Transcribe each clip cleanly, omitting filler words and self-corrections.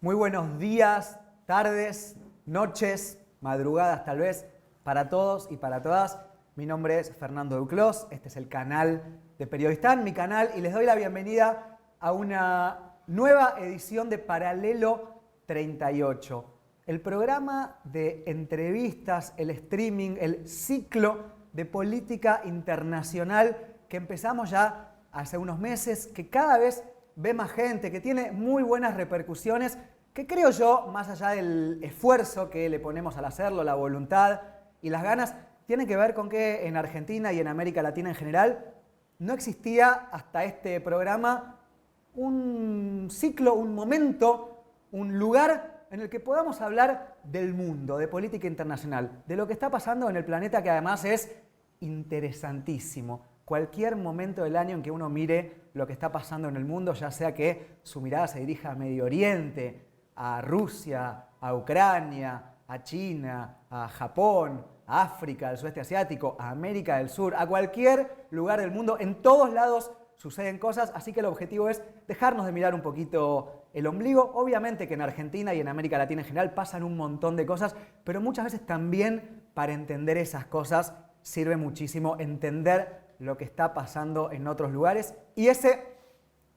Muy buenos días, tardes, noches, madrugadas tal vez, para todos y para todas. Mi nombre es Fernando Duclos, este es el canal de Periodistán, mi canal, y les doy la bienvenida a una nueva edición de Paralelo 38. El programa de entrevistas, el streaming, el ciclo de política internacional que empezamos ya hace unos meses, que cada vez ve más gente, que tiene muy buenas repercusiones, que creo yo, más allá del esfuerzo que le ponemos al hacerlo, la voluntad y las ganas, tiene que ver con que en Argentina y en América Latina en general no existía hasta este programa un ciclo, un momento, un lugar en el que podamos hablar del mundo, de política internacional, de lo que está pasando en el planeta, que además es interesantísimo. Cualquier momento del año en que uno mire lo que está pasando en el mundo, ya sea que su mirada se dirija a Medio Oriente, a Rusia, a Ucrania, a China, a Japón, a África, al sudeste asiático, a América del Sur, a cualquier lugar del mundo, en todos lados suceden cosas, así que el objetivo es dejarnos de mirar un poquito el ombligo. Obviamente que en Argentina y en América Latina en general pasan un montón de cosas, pero muchas veces también para entender esas cosas sirve muchísimo entender lo que está pasando en otros lugares, y ese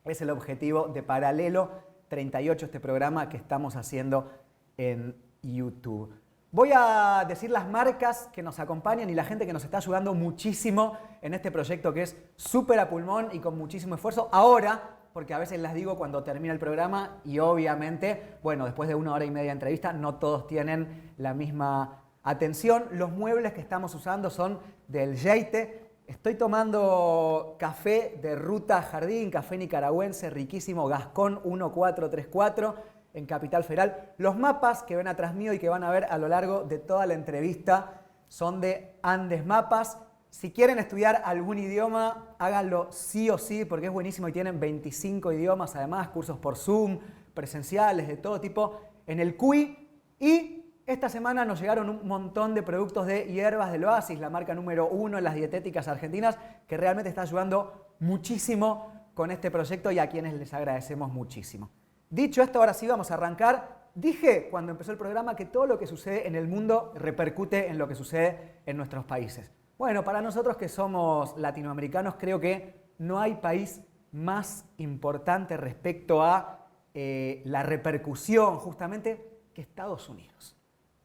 es el objetivo de Paralelo 38, este programa que estamos haciendo en YouTube. Voy a decir las marcas que nos acompañan y la gente que nos está ayudando muchísimo en este proyecto que es súper a pulmón y con muchísimo esfuerzo. Ahora, porque a veces las digo cuando termina el programa y obviamente, bueno, después de 1 hora y media de entrevista, no todos tienen la misma atención. Los muebles que estamos usando son del Yeite. Estoy tomando café de Ruta Jardín, café nicaragüense, riquísimo, Gascón 1434 en Capital Federal. Los mapas que ven atrás mío y que van a ver a lo largo de toda la entrevista son de Andes Mapas. Si quieren estudiar algún idioma, háganlo sí o sí, porque es buenísimo y tienen 25 idiomas, además, cursos por Zoom, presenciales, de todo tipo, en el CUI. Y esta semana nos llegaron un montón de productos de Hierbas del Oasis, la marca número 1 en las dietéticas argentinas, que realmente está ayudando muchísimo con este proyecto y a quienes les agradecemos muchísimo. Dicho esto, ahora sí vamos a arrancar. Dije cuando empezó el programa que todo lo que sucede en el mundo repercute en lo que sucede en nuestros países. Bueno, para nosotros que somos latinoamericanos, creo que no hay país más importante respecto a la repercusión justamente que Estados Unidos.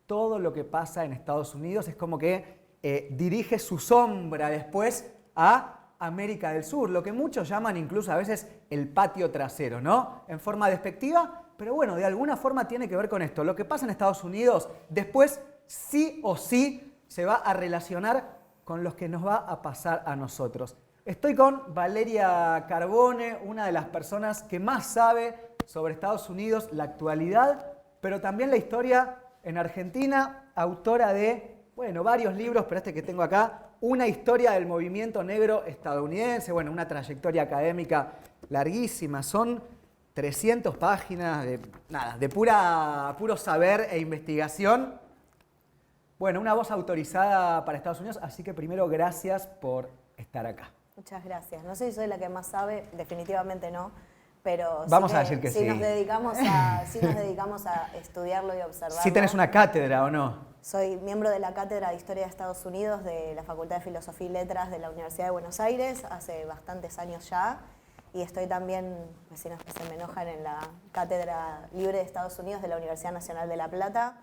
Todo lo que pasa en Estados Unidos es como que dirige su sombra después a América del Sur, lo que muchos llaman incluso a veces el patio trasero, ¿no? En forma despectiva, pero bueno, de alguna forma tiene que ver con esto. Lo que pasa en Estados Unidos después sí o sí se va a relacionar con lo que nos va a pasar a nosotros. Estoy con Valeria Carbone, una de las personas que más sabe sobre Estados Unidos, la actualidad, pero también la historia en Argentina, autora de, bueno, varios libros, pero este que tengo acá, Una historia del movimiento negro estadounidense, bueno, una trayectoria académica larguísima, son 300 páginas de puro saber e investigación. Bueno, una voz autorizada para Estados Unidos, así que primero gracias por estar acá. Muchas gracias. No sé si soy la que más sabe, definitivamente no. Pero vamos a decir que sí. Nos dedicamos a estudiarlo y observarlo. ¿Sí tenés una cátedra o no? Soy miembro de la Cátedra de Historia de Estados Unidos de la Facultad de Filosofía y Letras de la Universidad de Buenos Aires hace bastantes años ya. Y estoy también, vecinos que se me enojan, en la Cátedra Libre de Estados Unidos de la Universidad Nacional de La Plata.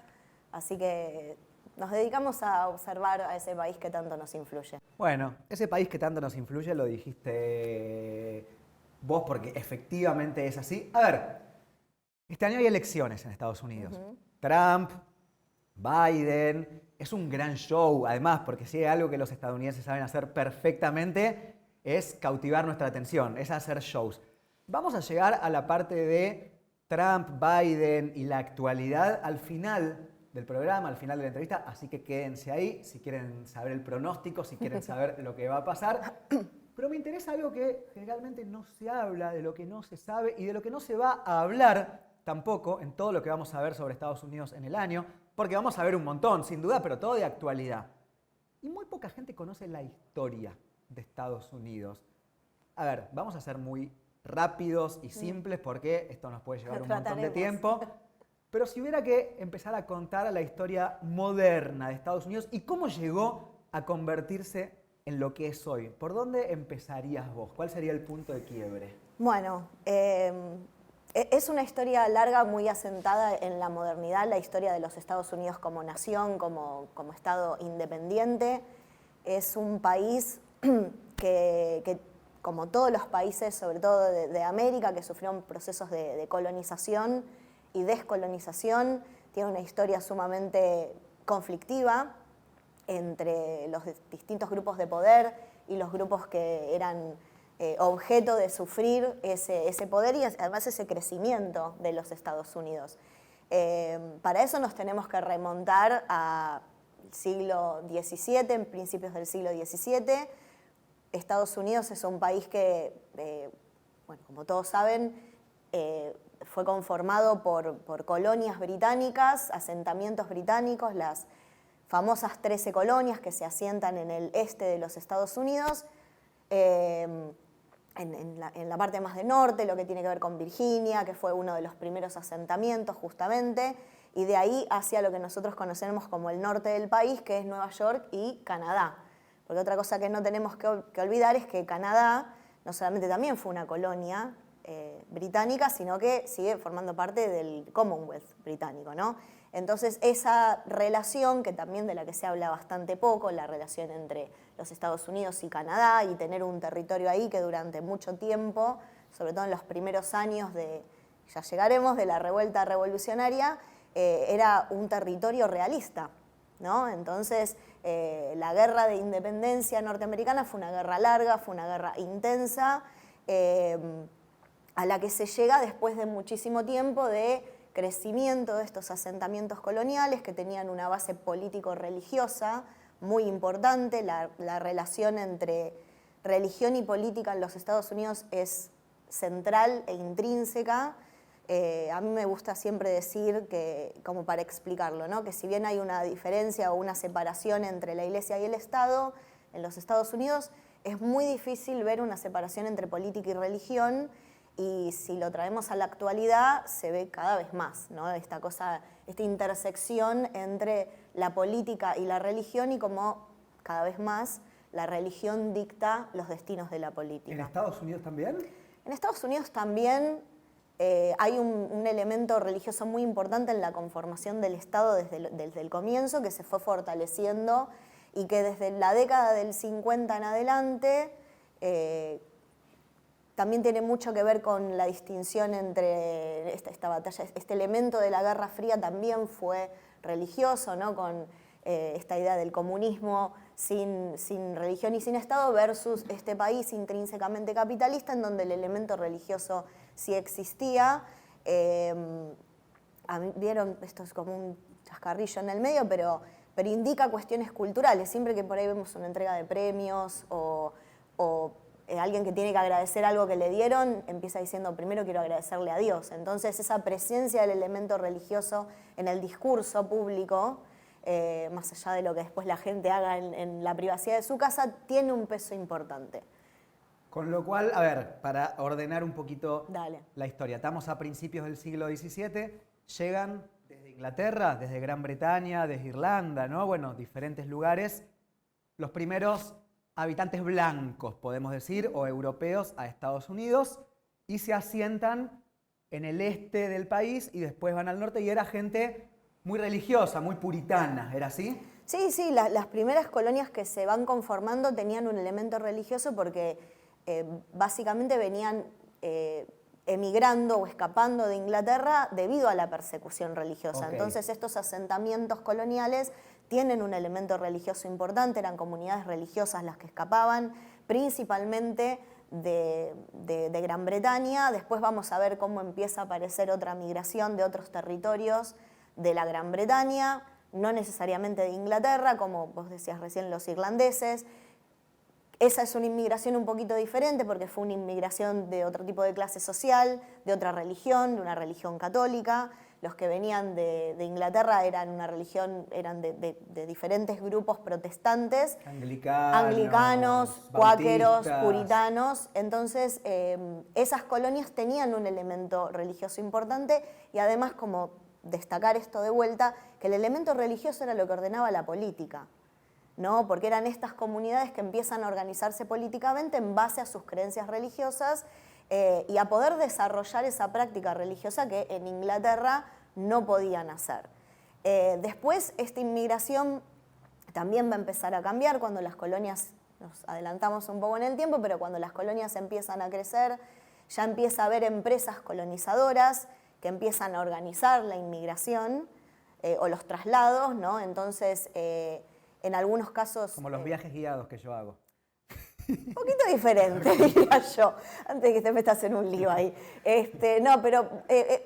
Así que nos dedicamos a observar a ese país que tanto nos influye. Bueno, ese país que tanto nos influye lo dijiste vos, porque efectivamente es así. A ver, este año hay elecciones en Estados Unidos. Trump, Biden, es un gran show, además, porque si hay algo que los estadounidenses saben hacer perfectamente es cautivar nuestra atención, es hacer shows. Vamos a llegar a la parte de Trump, Biden y la actualidad al final del programa, al final de la entrevista, así que quédense ahí si quieren saber el pronóstico, si quieren saber lo que va a pasar. Pero me interesa algo que generalmente no se habla, de lo que no se sabe y de lo que no se va a hablar tampoco en todo lo que vamos a ver sobre Estados Unidos en el año, porque vamos a ver un montón, sin duda, pero todo de actualidad. Y muy poca gente conoce la historia de Estados Unidos. A ver, vamos a ser muy rápidos y simples porque esto nos puede llevar un montón de tiempo. Pero si hubiera que empezar a contar la historia moderna de Estados Unidos y cómo llegó a convertirse en lo que es hoy, ¿por dónde empezarías vos? ¿Cuál sería el punto de quiebre? Bueno, es una historia larga, muy asentada en la modernidad, la historia de los Estados Unidos como nación, como Estado independiente. Es un país que, como todos los países, sobre todo de América, que sufrieron procesos de colonización y descolonización, tiene una historia sumamente conflictiva entre los distintos grupos de poder y los grupos que eran objeto de sufrir ese poder y además ese crecimiento de los Estados Unidos. Para eso nos tenemos que remontar al siglo XVII, en principios del siglo XVII. Estados Unidos es un país que, bueno, como todos saben, fue conformado por colonias británicas, asentamientos británicos, las famosas 13 colonias que se asientan en el este de los Estados Unidos, en la parte más del norte, lo que tiene que ver con Virginia, que fue uno de los primeros asentamientos justamente, y de ahí hacia lo que nosotros conocemos como el norte del país, que es Nueva York y Canadá. Porque otra cosa que no tenemos que olvidar es que Canadá no solamente también fue una colonia británica, sino que sigue formando parte del Commonwealth británico, ¿no? Entonces esa relación, que también de la que se habla bastante poco, la relación entre los Estados Unidos y Canadá, y tener un territorio ahí que durante mucho tiempo, sobre todo en los primeros años ya llegaremos, de la revuelta revolucionaria, era un territorio realista, ¿no? Entonces la guerra de independencia norteamericana fue una guerra larga, fue una guerra intensa, a la que se llega después de muchísimo tiempo de crecimiento de estos asentamientos coloniales que tenían una base político-religiosa muy importante. La relación entre religión y política en los Estados Unidos es central e intrínseca. A mí me gusta siempre decir, como para explicarlo, ¿no? Que si bien hay una diferencia o una separación entre la Iglesia y el Estado en los Estados Unidos, es muy difícil ver una separación entre política y religión. Y si lo traemos a la actualidad, se ve cada vez más, ¿no? Esta intersección entre la política y la religión, y cómo cada vez más la religión dicta los destinos de la política. ¿En Estados Unidos también? En Estados Unidos también hay un elemento religioso muy importante en la conformación del Estado desde el comienzo, que se fue fortaleciendo y que desde la década del 50 en adelante también tiene mucho que ver con la distinción entre esta batalla. Este elemento de la Guerra Fría también fue religioso, ¿no? Con esta idea del comunismo sin religión y sin Estado versus este país intrínsecamente capitalista en donde el elemento religioso sí existía. Vieron, esto es como un chascarrillo en el medio, pero indica cuestiones culturales. Siempre que por ahí vemos una entrega de premios o alguien que tiene que agradecer algo que le dieron, empieza diciendo, primero quiero agradecerle a Dios. Entonces esa presencia del elemento religioso en el discurso público, más allá de lo que después la gente haga en la privacidad de su casa, tiene un peso importante. Con lo cual, a ver, para ordenar un poquito Dale. la historia, estamos a principios del siglo XVII, llegan desde Inglaterra, desde Gran Bretaña, desde Irlanda, ¿no? Bueno, diferentes lugares, los primeros habitantes blancos, podemos decir, o europeos a Estados Unidos, y se asientan en el este del país y después van al norte, y era gente muy religiosa, muy puritana, ¿era así? Sí, sí, las primeras colonias que se van conformando tenían un elemento religioso porque básicamente venían emigrando o escapando de Inglaterra debido a la persecución religiosa. Okay. Entonces estos asentamientos coloniales tienen un elemento religioso importante, eran comunidades religiosas las que escapaban, principalmente de Gran Bretaña. Después vamos a ver cómo empieza a aparecer otra migración de otros territorios de la Gran Bretaña, no necesariamente de Inglaterra, como vos decías recién, los irlandeses. Esa es una inmigración un poquito diferente porque fue una inmigración de otro tipo de clase social, de otra religión, de una religión católica. Los que venían de Inglaterra eran de diferentes grupos protestantes, anglicanos, cuáqueros, puritanos. Entonces, esas colonias tenían un elemento religioso importante y además, como destacar esto de vuelta, que el elemento religioso era lo que ordenaba la política, ¿no? Porque eran estas comunidades que empiezan a organizarse políticamente en base a sus creencias religiosas y a poder desarrollar esa práctica religiosa que en Inglaterra no podían hacer. Después, esta inmigración también va a empezar a cambiar cuando las colonias, nos adelantamos un poco en el tiempo, pero cuando las colonias empiezan a crecer, ya empieza a haber empresas colonizadoras que empiezan a organizar la inmigración o los traslados, ¿no? Entonces, en algunos casos... Como los viajes guiados que yo hago. Un poquito diferente, diría yo, antes de que te metas en un lío ahí. No, pero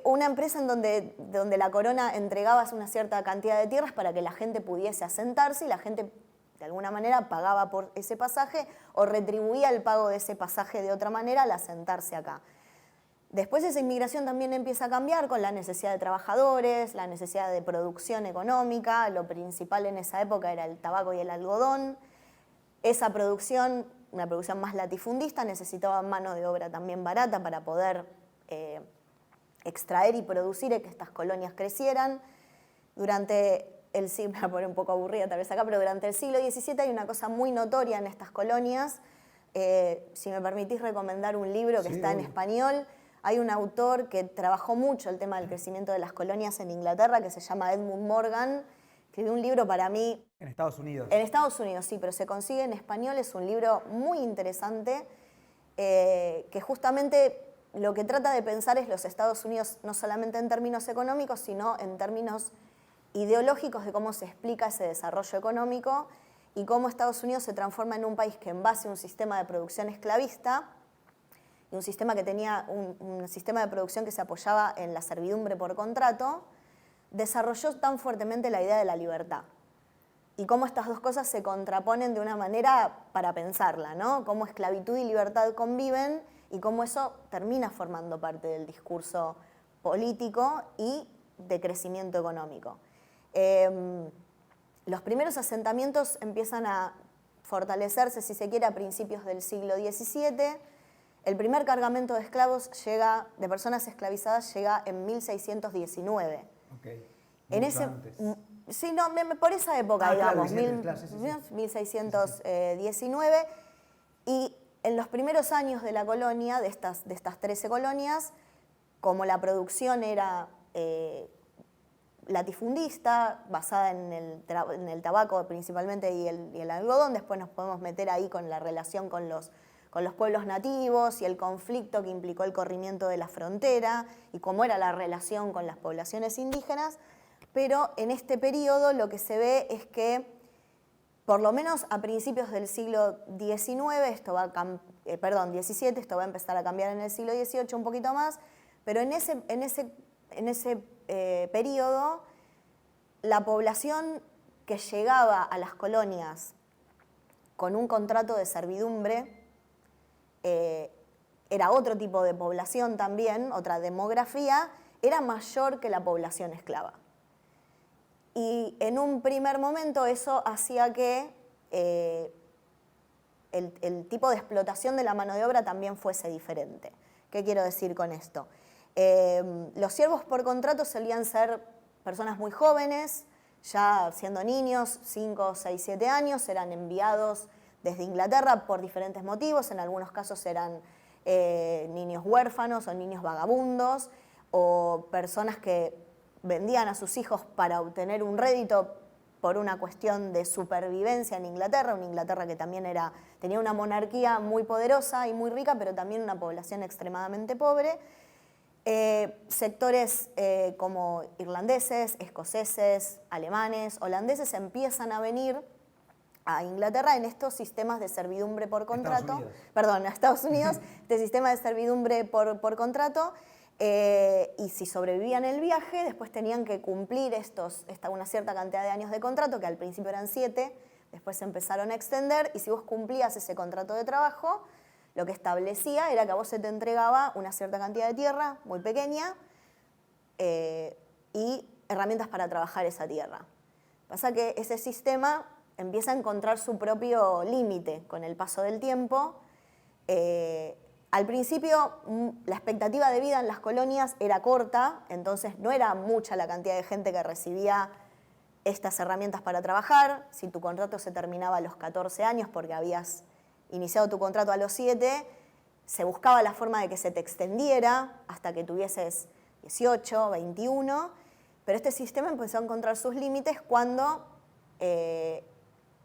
una empresa en donde la corona entregaba una cierta cantidad de tierras para que la gente pudiese asentarse y la gente de alguna manera pagaba por ese pasaje o retribuía el pago de ese pasaje de otra manera al asentarse acá. Después esa inmigración también empieza a cambiar con la necesidad de trabajadores, la necesidad de producción económica. Lo principal en esa época era el tabaco y el algodón. Esa producción, una producción más latifundista, necesitaba mano de obra también barata para poder extraer y producir y que estas colonias crecieran. Durante el siglo, me voy a poner un poco aburrida tal vez acá, pero durante el siglo XVII hay una cosa muy notoria en estas colonias. Si me permitís recomendar un libro que está en español, hay un autor que trabajó mucho el tema del crecimiento de las colonias en Inglaterra, que se llama Edmund Morgan. Escribió un libro para mí... En Estados Unidos. En Estados Unidos, sí, pero se consigue en español. Es un libro muy interesante que justamente lo que trata de pensar es los Estados Unidos no solamente en términos económicos, sino en términos ideológicos de cómo se explica ese desarrollo económico y cómo Estados Unidos se transforma en un país que en base a un sistema de producción esclavista y un sistema que tenía un sistema de producción que se apoyaba en la servidumbre por contrato, desarrolló tan fuertemente la idea de la libertad. Y cómo estas dos cosas se contraponen de una manera para pensarla, ¿no? Cómo esclavitud y libertad conviven y cómo eso termina formando parte del discurso político y de crecimiento económico. Los primeros asentamientos empiezan a fortalecerse, si se quiere, a principios del siglo XVII. El primer cargamento de esclavos llega, de personas esclavizadas llega en 1619. Okay. En ese, sí, no, por esa época, digamos, claro, sí. 1619. Y en los primeros años de la colonia, de estas 13 colonias, como la producción era latifundista, basada en el tabaco principalmente y el algodón, después nos podemos meter ahí con la relación con los pueblos nativos y el conflicto que implicó el corrimiento de la frontera y cómo era la relación con las poblaciones indígenas, pero en este periodo lo que se ve es que, por lo menos a principios del siglo XIX, XVII, esto va a empezar a cambiar en el siglo XVIII un poquito más, pero en ese periodo la población que llegaba a las colonias con un contrato de servidumbre era otro tipo de población también, otra demografía, era mayor que la población esclava. Y en un primer momento eso hacía que el tipo de explotación de la mano de obra también fuese diferente. ¿Qué quiero decir con esto? Los siervos por contrato solían ser personas muy jóvenes, ya siendo niños, 5, 6, 7 años, eran enviados desde Inglaterra por diferentes motivos. En algunos casos eran niños huérfanos o niños vagabundos o personas que vendían a sus hijos para obtener un rédito por una cuestión de supervivencia en Inglaterra, una Inglaterra que también tenía una monarquía muy poderosa y muy rica, pero también una población extremadamente pobre. Sectores como irlandeses, escoceses, alemanes, holandeses empiezan a venir a Inglaterra en estos sistemas de servidumbre por contrato. A Estados Unidos, de sistema de servidumbre por contrato. Y si sobrevivían el viaje, después tenían que cumplir una cierta cantidad de años de contrato, que al principio eran 7, después se empezaron a extender, y si vos cumplías ese contrato de trabajo, lo que establecía era que a vos se te entregaba una cierta cantidad de tierra, muy pequeña, y herramientas para trabajar esa tierra. Pasa que ese sistema empieza a encontrar su propio límite con el paso del tiempo, Al principio la expectativa de vida en las colonias era corta, entonces no era mucha la cantidad de gente que recibía estas herramientas para trabajar. Si tu contrato se terminaba a los 14 años porque habías iniciado tu contrato a los 7, se buscaba la forma de que se te extendiera hasta que tuvieses 18, 21, pero este sistema empezó a encontrar sus límites cuando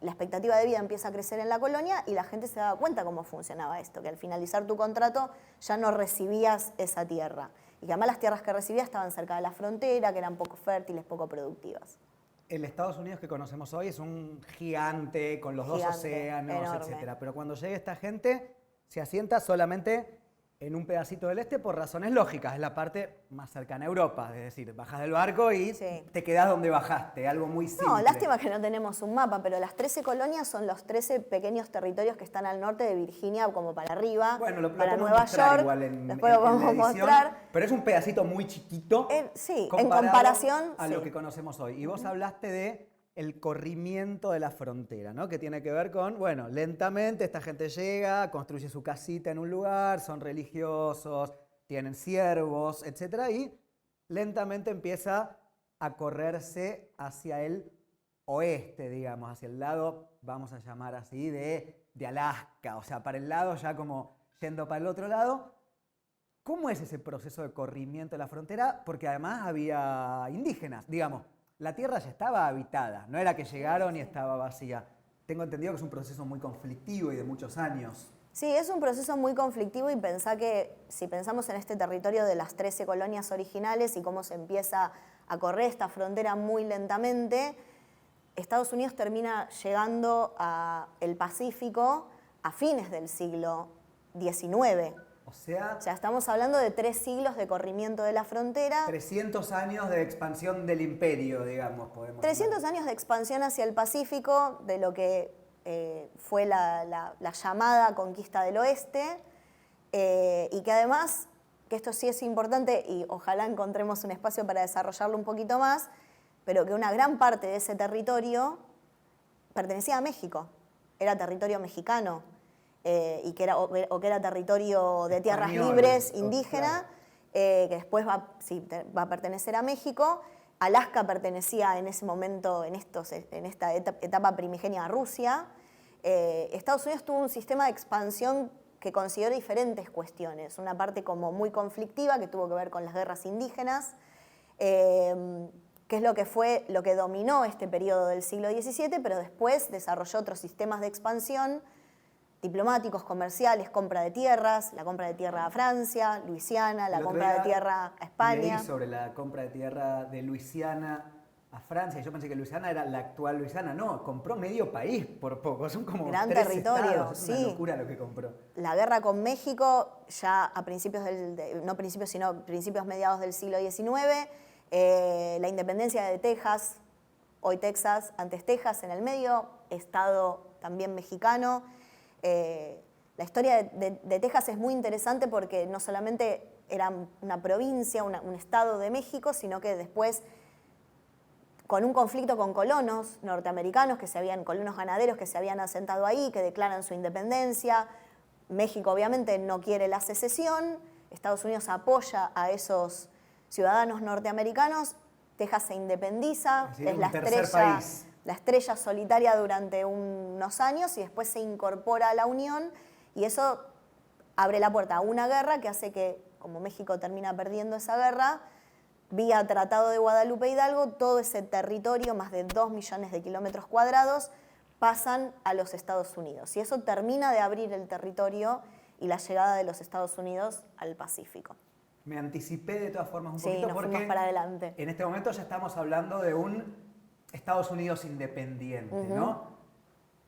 la expectativa de vida empieza a crecer en la colonia y la gente se daba cuenta cómo funcionaba esto, que al finalizar tu contrato ya no recibías esa tierra y que además las tierras que recibías estaban cerca de la frontera, que eran poco fértiles, poco productivas. El Estados Unidos que conocemos hoy es un gigante con los dos océanos, enorme. etcétera. Pero cuando llegue esta gente, se asienta solamente en un pedacito del este por razones lógicas. Es la parte más cercana a Europa. Es decir, bajas del barco y te quedás donde bajaste. Algo muy simple. No, lástima que no tenemos un mapa, pero las 13 colonias son los 13 pequeños territorios que están al norte de Virginia, como para arriba, bueno, para Nueva York. Después lo podemos mostrar. Pero es un pedacito muy chiquito sí, en comparación a lo que conocemos hoy. Y vos hablaste de el corrimiento de la frontera, ¿no? Que tiene que ver con, bueno, lentamente esta gente llega, construye su casita en un lugar, son religiosos, tienen siervos, etc. Y lentamente empieza a correrse hacia el oeste, digamos, hacia el lado, vamos a llamar así, de Alaska, o sea, para el lado ya como yendo para el otro lado. ¿Cómo es ese proceso de corrimiento de la frontera? Porque además había indígenas, digamos. La tierra ya estaba habitada, no era que llegaron y estaba vacía. Tengo entendido que es un proceso muy conflictivo y de muchos años. Sí, es un proceso muy conflictivo y pensá que si pensamos en este territorio de las 13 colonias originales y cómo se empieza a correr esta frontera muy lentamente, Estados Unidos termina llegando al Pacífico a fines del siglo XIX. O sea, estamos hablando de 3 siglos de corrimiento de la frontera. 300 años de expansión del imperio, digamos. 300 años de expansión hacia el Pacífico, de lo que fue la llamada conquista del oeste, y que además, que esto sí es importante y ojalá encontremos un espacio para desarrollarlo un poquito más, pero que una gran parte de ese territorio pertenecía a México, era territorio mexicano. Y que era territorio de tierras libres, indígena, que después va a pertenecer a México. Alaska pertenecía en ese momento, en esta etapa primigenia a Rusia. Estados Unidos tuvo un sistema de expansión que consideró diferentes cuestiones. Una parte como muy conflictiva, que tuvo que ver con las guerras indígenas, que es lo que dominó este periodo del siglo XVII, pero después desarrolló otros sistemas de expansión diplomáticos, comerciales, compra de tierras, la compra de tierra a Francia, Luisiana, la compra de tierra a España. Leí sobre la compra de tierra de Luisiana a Francia, y yo pensé que Luisiana era la actual Luisiana. No, compró medio país por poco, son como gran 3 territorio, estados. Es sí. Una locura lo que compró. La guerra con México, ya a principios principios mediados del siglo XIX, la independencia de Texas, hoy Texas, antes Texas en el medio, estado también mexicano. La historia de Texas es muy interesante porque no solamente era una provincia, un estado de México, sino que después, con un conflicto con colonos norteamericanos, colonos ganaderos que se habían asentado ahí, que declaran su independencia. México obviamente no quiere la secesión, Estados Unidos apoya a esos ciudadanos norteamericanos, Texas se independiza, es la estrella solitaria durante unos años y después se incorpora a la Unión y eso abre la puerta a una guerra que hace que, como México termina perdiendo esa guerra, vía Tratado de Guadalupe Hidalgo, todo ese territorio, más de 2 millones de kilómetros cuadrados, pasan a los Estados Unidos. Y eso termina de abrir el territorio y la llegada de los Estados Unidos al Pacífico. Me anticipé de todas formas un sí, poquito nos porque fuimos para adelante. En este momento ya estamos hablando de un Estados Unidos independiente, ¿no?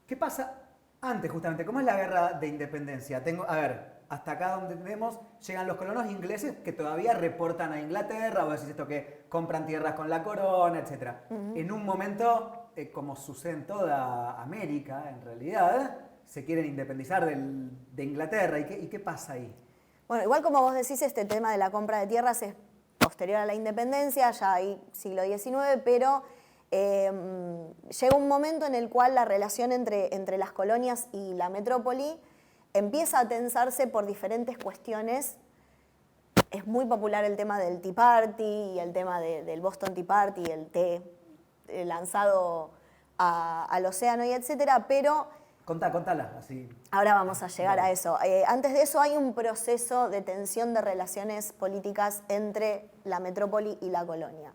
¿Qué pasa antes justamente? ¿Cómo es la guerra de independencia? A ver, hasta acá donde vemos, llegan los colonos ingleses que todavía reportan a Inglaterra, o decís esto que compran tierras con la corona, etc. En un momento, como sucede en toda América, en realidad, se quieren independizar de Inglaterra. ¿Y qué pasa ahí? Bueno, igual como vos decís, este tema de la compra de tierras es posterior a la independencia, ya hay siglo XIX, pero llega un momento en el cual la relación entre las colonias y la metrópoli empieza a tensarse por diferentes cuestiones. Es muy popular el tema del Tea Party y el tema del Boston Tea Party, el té lanzado al océano y etcétera, pero Contala, así. ahora vamos a llegar a eso. Antes de eso hay un proceso de tensión de relaciones políticas entre la metrópoli y la colonia.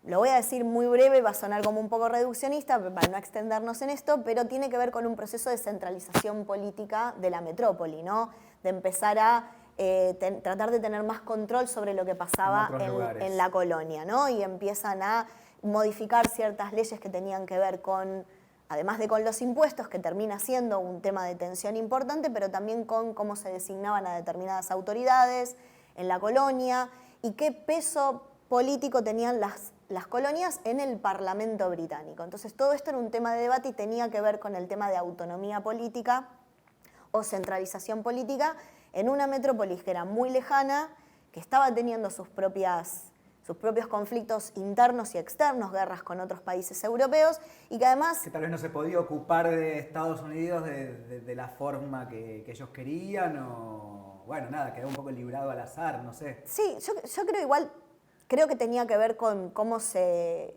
Lo voy a decir muy breve, va a sonar como un poco reduccionista para no extendernos en esto, pero tiene que ver con un proceso de centralización política de la metrópoli, ¿no? De empezar a tratar de tener más control sobre lo que pasaba en la colonia, ¿no? Y empiezan a modificar ciertas leyes que tenían que ver con, además de con los impuestos, que termina siendo un tema de tensión importante, pero también con cómo se designaban a determinadas autoridades en la colonia y qué peso político tenían las colonias en el Parlamento británico. Entonces todo esto era un tema de debate y tenía que ver con el tema de autonomía política o centralización política en una metrópolis que era muy lejana, que estaba teniendo sus propios conflictos internos y externos, guerras con otros países europeos, y que además... Que tal vez no se podía ocupar de Estados Unidos de la forma que ellos querían, o... Bueno, nada, quedó un poco librado al azar, no sé. Sí, yo creo igual, creo que tenía que ver con cómo se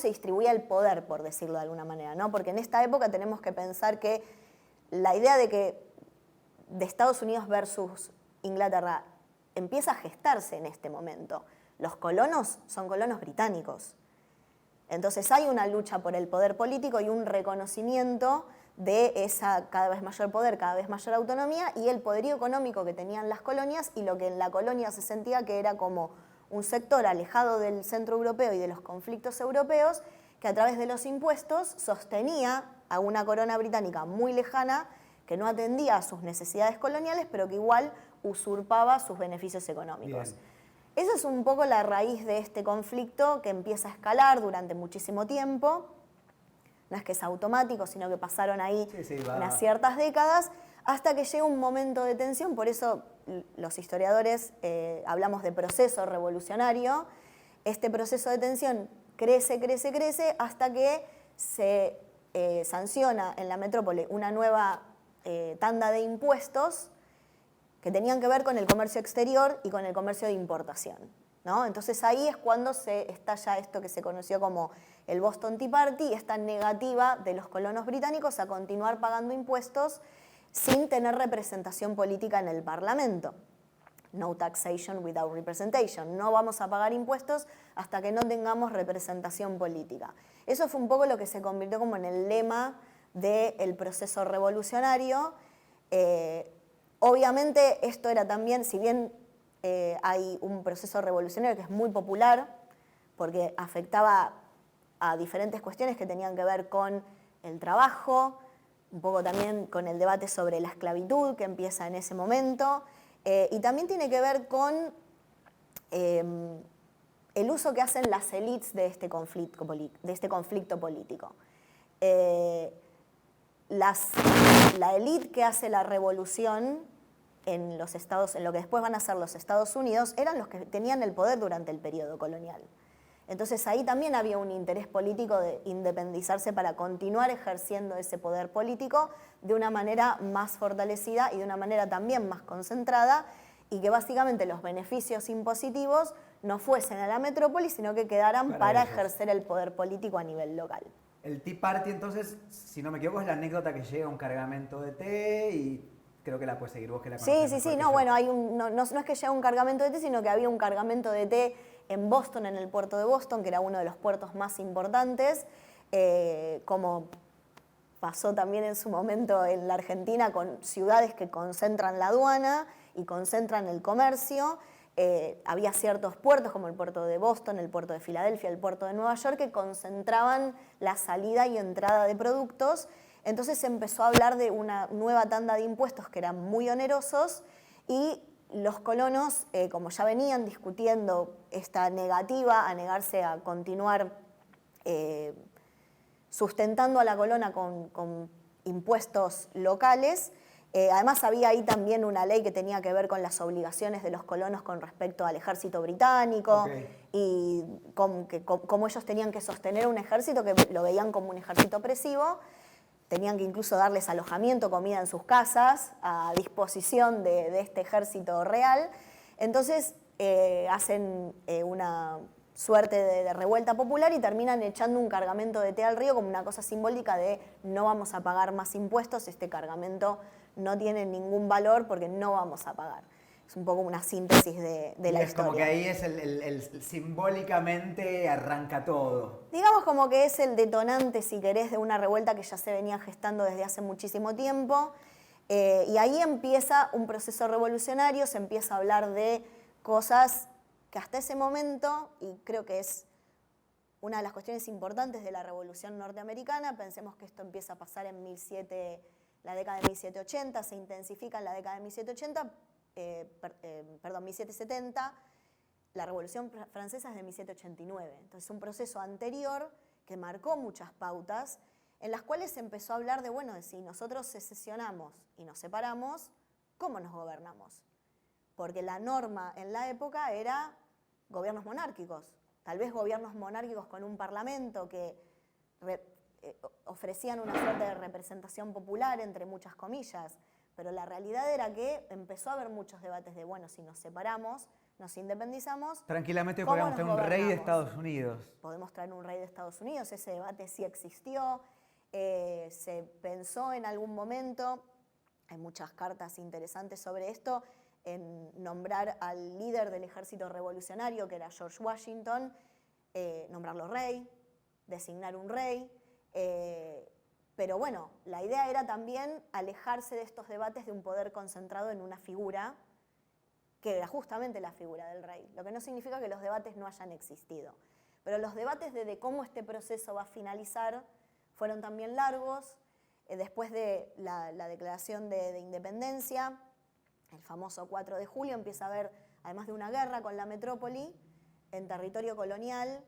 distribuía el poder, por decirlo de alguna manera, ¿no? Porque en esta época tenemos que pensar que la idea de Estados Unidos versus Inglaterra empieza a gestarse en este momento. Los colonos son colonos británicos. Entonces hay una lucha por el poder político y un reconocimiento de esa cada vez mayor poder, cada vez mayor autonomía y el poderío económico que tenían las colonias y lo que en la colonia se sentía que era como un sector alejado del centro europeo y de los conflictos europeos que a través de los impuestos sostenía a una corona británica muy lejana que no atendía a sus necesidades coloniales, pero que igual usurpaba sus beneficios económicos. Bien. Esa es un poco la raíz de este conflicto que empieza a escalar durante muchísimo tiempo. No es que es automático, sino que pasaron ahí unas ciertas décadas, hasta que llega un momento de tensión. Por eso los historiadores hablamos de proceso revolucionario. Este proceso de tensión crece, hasta que se sanciona en la metrópoli una nueva tanda de impuestos que tenían que ver con el comercio exterior y con el comercio de importación, ¿no? Entonces ahí es cuando se estalla esto que se conoció como el Boston Tea Party, esta negativa de los colonos británicos a continuar pagando impuestos sin tener representación política en el Parlamento. No taxation without representation. No vamos a pagar impuestos hasta que no tengamos representación política. Eso fue un poco lo que se convirtió como en el lema del proceso revolucionario. Obviamente esto era también, si bien hay un proceso revolucionario que es muy popular, porque afectaba a diferentes cuestiones que tenían que ver con el trabajo, un poco también con el debate sobre la esclavitud que empieza en ese momento, y también tiene que ver con el uso que hacen las élites de este conflicto político. La élite que hace la revolución en los estados, en lo que después van a ser los Estados Unidos, eran los que tenían el poder durante el periodo colonial. Entonces ahí también había un interés político de independizarse para continuar ejerciendo ese poder político de una manera más fortalecida y de una manera también más concentrada, y que básicamente los beneficios impositivos no fuesen a la metrópoli, sino que quedaran para ejercer el poder político a nivel local. El Tea Party, entonces, si no me equivoco, es la anécdota que llega un cargamento de té y creo que la puedes seguir vos, que la conoces. Sí, no, bueno, no es que llega un cargamento de té, sino que había un cargamento de té en Boston, en el puerto de Boston, que era uno de los puertos más importantes, como pasó también en su momento en la Argentina con ciudades que concentran la aduana y concentran el comercio. Había ciertos puertos como el puerto de Boston, el puerto de Filadelfia, el puerto de Nueva York que concentraban la salida y entrada de productos. Entonces se empezó a hablar de una nueva tanda de impuestos que eran muy onerosos y los colonos, como ya venían discutiendo esta negativa a negarse a continuar sustentando a la corona con impuestos locales. Además había ahí también una ley que tenía que ver con las obligaciones de los colonos con respecto al ejército británico y cómo ellos tenían que sostener un ejército que lo veían como un ejército opresivo. tenían que incluso darles alojamiento, comida en sus casas, a disposición de este ejército real. Entonces hacen una suerte de revuelta popular y terminan echando un cargamento de té al río como una cosa simbólica de no vamos a pagar más impuestos, este cargamento no tiene ningún valor porque no vamos a pagar. Es un poco una síntesis de la historia. Es como que ahí es el simbólicamente arranca todo. Digamos como que es el detonante, si querés, de una revuelta que ya se venía gestando desde hace muchísimo tiempo. Y ahí empieza un proceso revolucionario, se empieza a hablar de cosas que hasta ese momento, y creo que es una de las cuestiones importantes de la Revolución Norteamericana, pensemos que esto empieza a pasar en la década de 1780, se intensifica en la década de 1780, 1770, la Revolución Francesa es de 1789. Entonces, un proceso anterior que marcó muchas pautas, en las cuales se empezó a hablar de, bueno, de si nosotros secesionamos y nos separamos, ¿cómo nos gobernamos? Porque la norma en la época era gobiernos monárquicos, tal vez gobiernos monárquicos con un parlamento que ofrecían una suerte de representación popular, entre muchas comillas, pero la realidad era que empezó a haber muchos debates de, bueno, si nos separamos, nos independizamos. Tranquilamente podríamos tener un rey de Estados Unidos. Podemos traer un rey de Estados Unidos, ese debate sí existió, se pensó en algún momento, hay muchas cartas interesantes sobre esto, en nombrar al líder del ejército revolucionario, que era George Washington, nombrarlo rey, designar un rey. Pero bueno, la idea era también alejarse de estos debates de un poder concentrado en una figura, que era justamente la figura del rey. Lo que no significa que los debates no hayan existido. Pero los debates de cómo este proceso va a finalizar fueron también largos. Después de la declaración de independencia, el famoso 4 de julio, empieza a haber, además de una guerra con la metrópoli, en territorio colonial.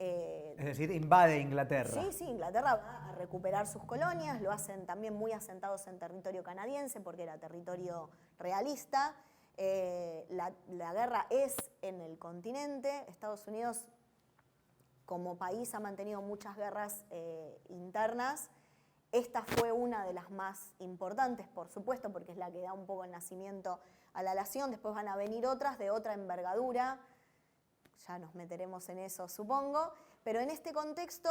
Es decir, invade Inglaterra. Sí, Inglaterra va a recuperar sus colonias, lo hacen también muy asentados en territorio canadiense porque era territorio realista. La guerra es en el continente. Estados Unidos como país ha mantenido muchas guerras internas. Esta fue una de las más importantes, por supuesto, porque es la que da un poco el nacimiento a la nación. Después van a venir otras de otra envergadura. Ya nos meteremos en eso, supongo. Pero en este contexto,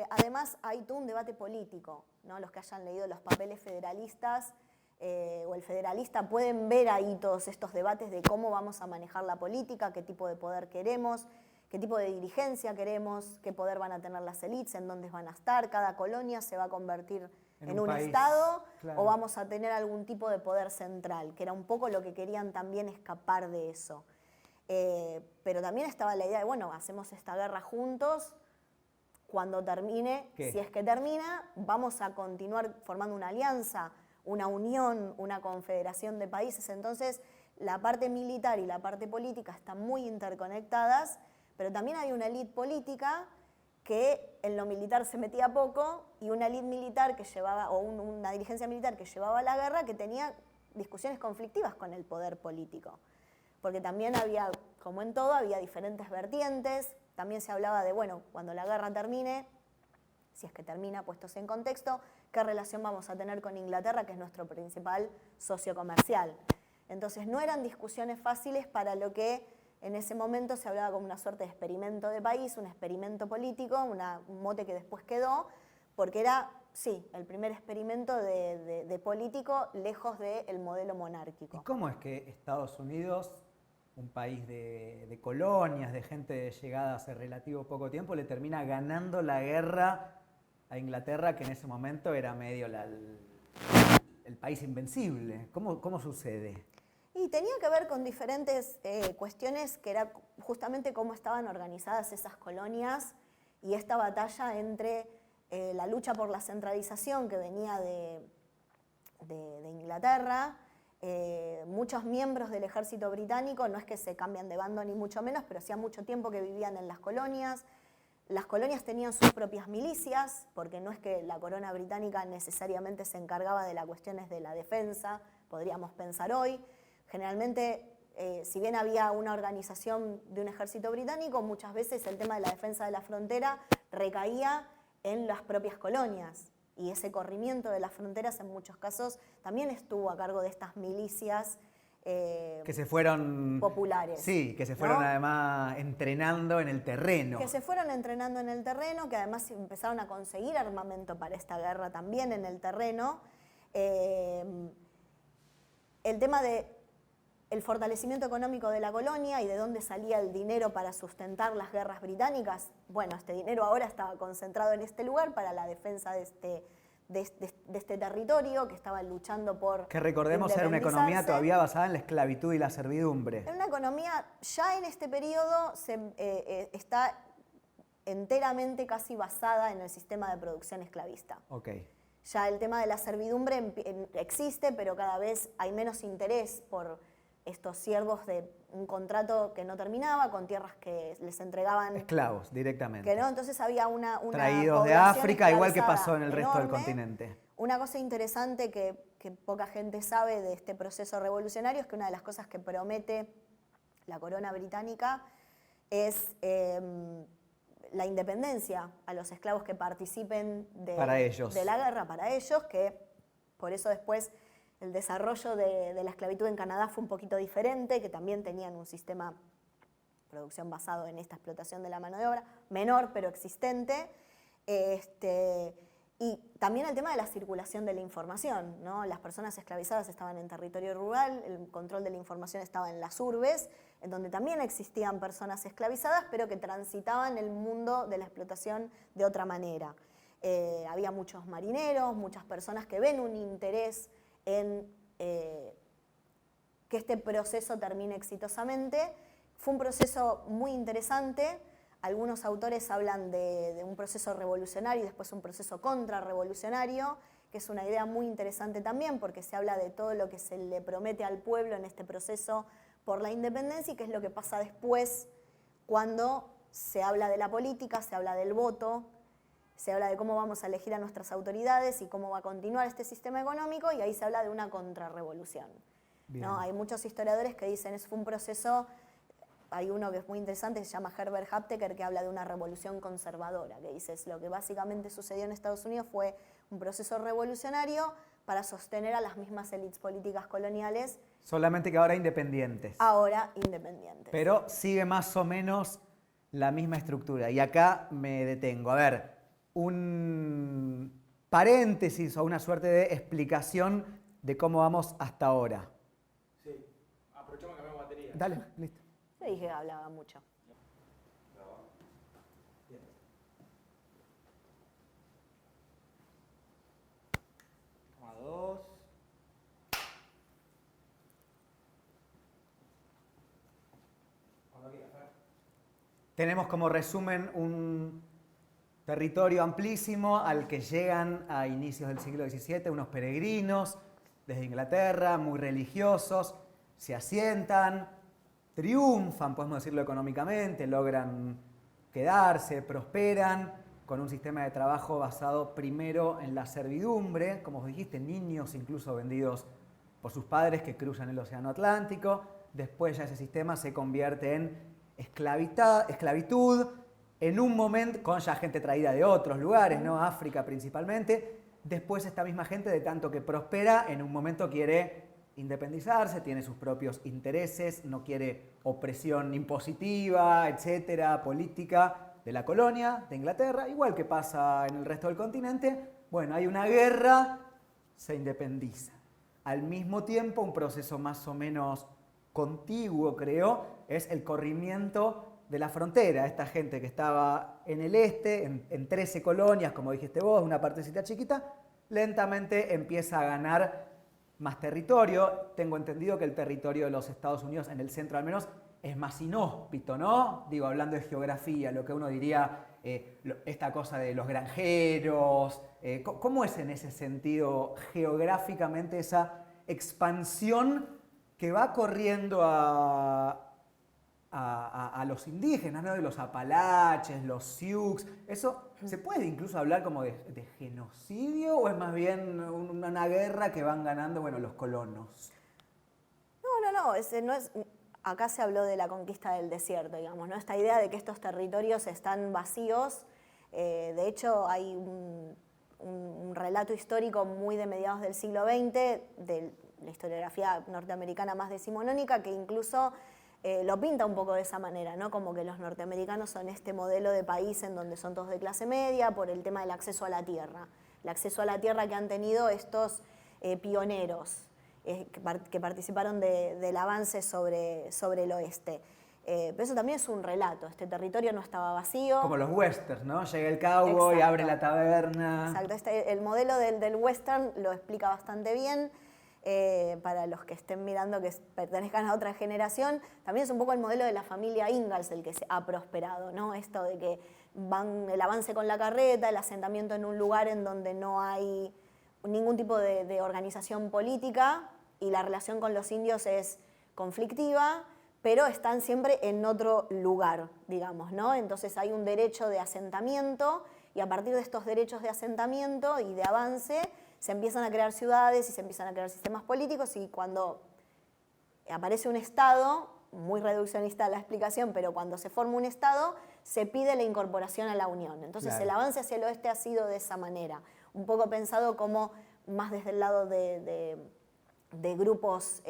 además, hay todo un debate político, ¿no? Los que hayan leído los papeles federalistas o el federalista pueden ver ahí todos estos debates de cómo vamos a manejar la política, qué tipo de poder queremos, qué tipo de dirigencia queremos, qué poder van a tener las élites, en dónde van a estar, cada colonia se va a convertir en un estado, claro, o vamos a tener algún tipo de poder central, que era un poco lo que querían también escapar de eso. Pero también estaba la idea de, bueno, hacemos esta guerra juntos, cuando termine, si es que termina, vamos a continuar formando una alianza, una unión, una confederación de países. Entonces, la parte militar y la parte política están muy interconectadas, pero también hay una élite política que en lo militar se metía poco y una élite militar que llevaba, o una dirigencia militar que llevaba la guerra que tenía discusiones conflictivas con el poder político. Porque también había, como en todo, había diferentes vertientes. También se hablaba de, bueno, cuando la guerra termine, si es que termina, puestos en contexto, qué relación vamos a tener con Inglaterra, que es nuestro principal socio comercial. Entonces no eran discusiones fáciles para lo que en ese momento se hablaba como una suerte de experimento de país, un experimento político, un mote que después quedó, porque era, sí, el primer experimento de político lejos del modelo monárquico. ¿Y cómo es que Estados Unidos, un país de colonias, de gente llegada hace relativo poco tiempo, le termina ganando la guerra a Inglaterra, que en ese momento era medio el país invencible? ¿Cómo sucede? Y tenía que ver con diferentes cuestiones, que era justamente cómo estaban organizadas esas colonias y esta batalla entre la lucha por la centralización que venía de Inglaterra. Muchos miembros del ejército británico, no es que se cambian de bando ni mucho menos, pero hacía mucho tiempo que vivían en las colonias. Las colonias tenían sus propias milicias, porque no es que la corona británica necesariamente se encargaba de las cuestiones de la defensa, podríamos pensar hoy. Generalmente, si bien había una organización de un ejército británico, muchas veces el tema de la defensa de la frontera recaía en las propias colonias. y ese corrimiento de las fronteras en muchos casos también estuvo a cargo de estas milicias que se fueron populares. Sí, que se fueron ¿no? además entrenando en el terreno. Que se fueron entrenando en el terreno, que además empezaron a conseguir armamento para esta guerra también en el terreno. El tema de el fortalecimiento económico de la colonia y de dónde salía el dinero para sustentar las guerras británicas. Bueno, este dinero ahora estaba concentrado en este lugar para la defensa de este territorio que estaban luchando por que recordemos era una economía todavía basada en la esclavitud y la servidumbre. En una economía ya en este periodo está enteramente casi basada en el sistema de producción esclavista. Okay. Ya el tema de la servidumbre existe, pero cada vez hay menos interés por estos siervos de un contrato que no terminaba, con tierras que les entregaban... esclavos, directamente. Que no, entonces había una traídos de África, igual que pasó en el resto del continente. Una cosa interesante que poca gente sabe de este proceso revolucionario es que una de las cosas que promete la corona británica es la independencia a los esclavos que participen de la guerra para ellos, que por eso después el desarrollo de la esclavitud en Canadá fue un poquito diferente, que también tenían un sistema de producción basado en esta explotación de la mano de obra, menor pero existente. Y también el tema de la circulación de la información, ¿no? Las personas esclavizadas estaban en territorio rural, el control de la información estaba en las urbes, en donde también existían personas esclavizadas, pero que transitaban el mundo de la explotación de otra manera. Había muchos marineros, muchas personas que ven un interés en que este proceso termine exitosamente. Fue un proceso muy interesante. Algunos autores hablan de un proceso revolucionario y después un proceso contrarrevolucionario, que es una idea muy interesante también porque se habla de todo lo que se le promete al pueblo en este proceso por la independencia y qué es lo que pasa después cuando se habla de la política, se habla del voto, se habla de cómo vamos a elegir a nuestras autoridades y cómo va a continuar este sistema económico, y ahí se habla de una contrarrevolución, ¿no? Hay muchos historiadores que dicen que fue un proceso. Hay uno que es muy interesante, se llama Herbert Hapteker, que habla de una revolución conservadora, que dice lo que básicamente sucedió en Estados Unidos fue un proceso revolucionario para sostener a las mismas élites políticas coloniales. Solamente que ahora independientes. Ahora independientes. Pero sigue más o menos la misma estructura. Y acá me detengo. A ver, un paréntesis o una suerte de explicación de cómo vamos hasta ahora. Sí, aprovechamos que cambiamos batería. Dale, listo. Yo dije que hablaba mucho. Bien. Toma 2. Tenemos como resumen un territorio amplísimo al que llegan a inicios del siglo XVII unos peregrinos desde Inglaterra, muy religiosos, se asientan, triunfan, podemos decirlo económicamente, logran quedarse, prosperan, con un sistema de trabajo basado primero en la servidumbre, como dijiste, niños incluso vendidos por sus padres que cruzan el Océano Atlántico. Después ya ese sistema se convierte en esclavitud, en un momento con ya gente traída de otros lugares, ¿no? África principalmente. Después esta misma gente, de tanto que prospera, en un momento quiere independizarse, tiene sus propios intereses, no quiere opresión impositiva, etcétera, política de la colonia de Inglaterra, igual que pasa en el resto del continente. Bueno, hay una guerra, se independiza. Al mismo tiempo, un proceso más o menos contiguo, creo, es el corrimiento de la frontera. Esta gente que estaba en el este, en 13 colonias, como dijiste vos, una partecita chiquita, lentamente empieza a ganar más territorio. Tengo entendido que el territorio de los Estados Unidos, en el centro al menos, es más inhóspito, ¿no? Digo, hablando de geografía, lo que uno diría, esta cosa de los granjeros. ¿Cómo es en ese sentido geográficamente esa expansión que va corriendo a los indígenas, ¿no? De los apalaches, los sioux? ¿Eso se puede incluso hablar como de genocidio o es más bien una guerra que van ganando, bueno, los colonos? No, acá se habló de la conquista del desierto, digamos, ¿no? Esta idea de que estos territorios están vacíos. De hecho, hay un relato histórico muy de mediados del siglo XX, de la historiografía norteamericana más decimonónica, que incluso lo pinta un poco de esa manera, ¿no? Como que los norteamericanos son este modelo de país en donde son todos de clase media por el tema del acceso a la tierra. El acceso a la tierra que han tenido estos pioneros que participaron del avance sobre el oeste. Pero eso también es un relato, este territorio no estaba vacío. Como los westerns, ¿no? Llega el cowboy, Exacto. abre la taberna. Exacto, el modelo del western lo explica bastante bien. Para los que estén mirando que pertenezcan a otra generación, también es un poco el modelo de la familia Ingalls el que se ha prosperado, ¿no? Esto de que el avance con la carreta, el asentamiento en un lugar en donde no hay ningún tipo de organización política y la relación con los indios es conflictiva, pero están siempre en otro lugar, digamos, ¿no? Entonces hay un derecho de asentamiento y a partir de estos derechos de asentamiento y de avance se empiezan a crear ciudades y se empiezan a crear sistemas políticos y cuando aparece un Estado, muy reduccionista la explicación, pero cuando se forma un Estado se pide la incorporación a la Unión. Entonces el avance hacia el oeste ha sido de esa manera, un poco pensado como más desde el lado de grupos,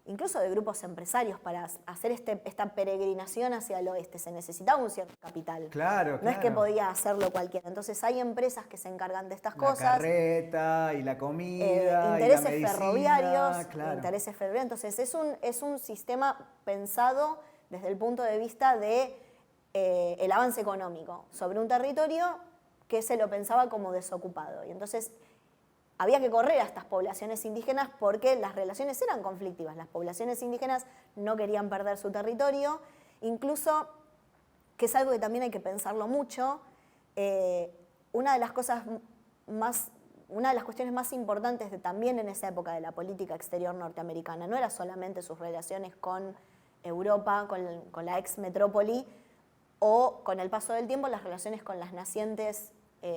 incluso de grupos empresarios para hacer esta peregrinación hacia el oeste. Se necesitaba un cierto capital. Claro, no es que podía hacerlo cualquiera. Entonces hay empresas que se encargan de estas cosas. La carreta y la comida, intereses y la medicina, ferroviarios, claro. intereses ferroviarios. Entonces es un sistema pensado desde el punto de vista de el avance económico sobre un territorio que se lo pensaba como desocupado. Y entonces había que correr a estas poblaciones indígenas porque las relaciones eran conflictivas. Las poblaciones indígenas no querían perder su territorio, incluso, que es algo que también hay que pensarlo mucho, una de las cuestiones más importantes también en esa época de la política exterior norteamericana no era solamente sus relaciones con Europa, con la ex metrópoli, o con el paso del tiempo las relaciones con las nacientes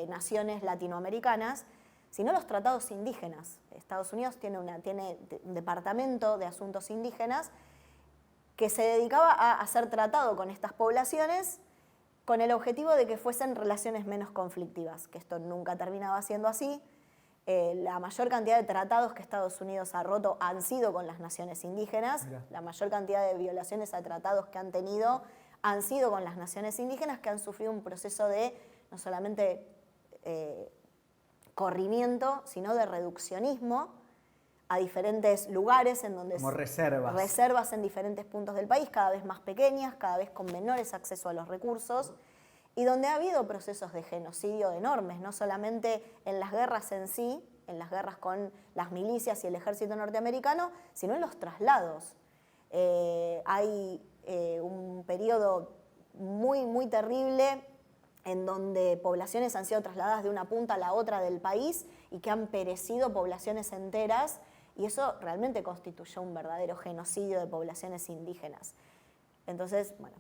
naciones latinoamericanas, sino los tratados indígenas. Estados Unidos tiene un departamento de asuntos indígenas que se dedicaba a hacer tratado con estas poblaciones con el objetivo de que fuesen relaciones menos conflictivas, que esto nunca terminaba siendo así. La mayor cantidad de tratados que Estados Unidos ha roto han sido con las naciones indígenas. Mirá. La mayor cantidad de violaciones a tratados que han tenido han sido con las naciones indígenas, que han sufrido un proceso de no solamente corrimiento, sino de reduccionismo a diferentes lugares en donde... Como reservas. Reservas en diferentes puntos del país, cada vez más pequeñas, cada vez con menores acceso a los recursos, y donde ha habido procesos de genocidio enormes, no solamente en las guerras en sí, en las guerras con las milicias y el ejército norteamericano, sino en los traslados. Hay un periodo muy, muy terrible en donde poblaciones han sido trasladadas de una punta a la otra del país y que han perecido poblaciones enteras, y eso realmente constituyó un verdadero genocidio de poblaciones indígenas. Entonces, bueno.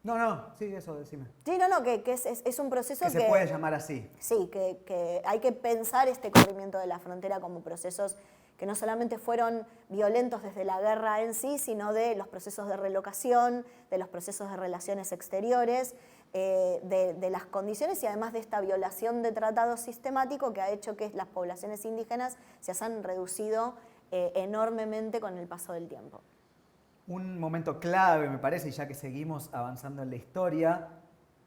No, sí, eso, decime. Sí, que es un proceso que se puede llamar así. Sí, que hay que pensar este corrimiento de la frontera como procesos que no solamente fueron violentos desde la guerra en sí, sino de los procesos de relocación, de los procesos de relaciones exteriores, de las condiciones y además de esta violación de tratado sistemático que ha hecho que las poblaciones indígenas se hayan reducido enormemente con el paso del tiempo. Un momento clave, me parece, y ya que seguimos avanzando en la historia,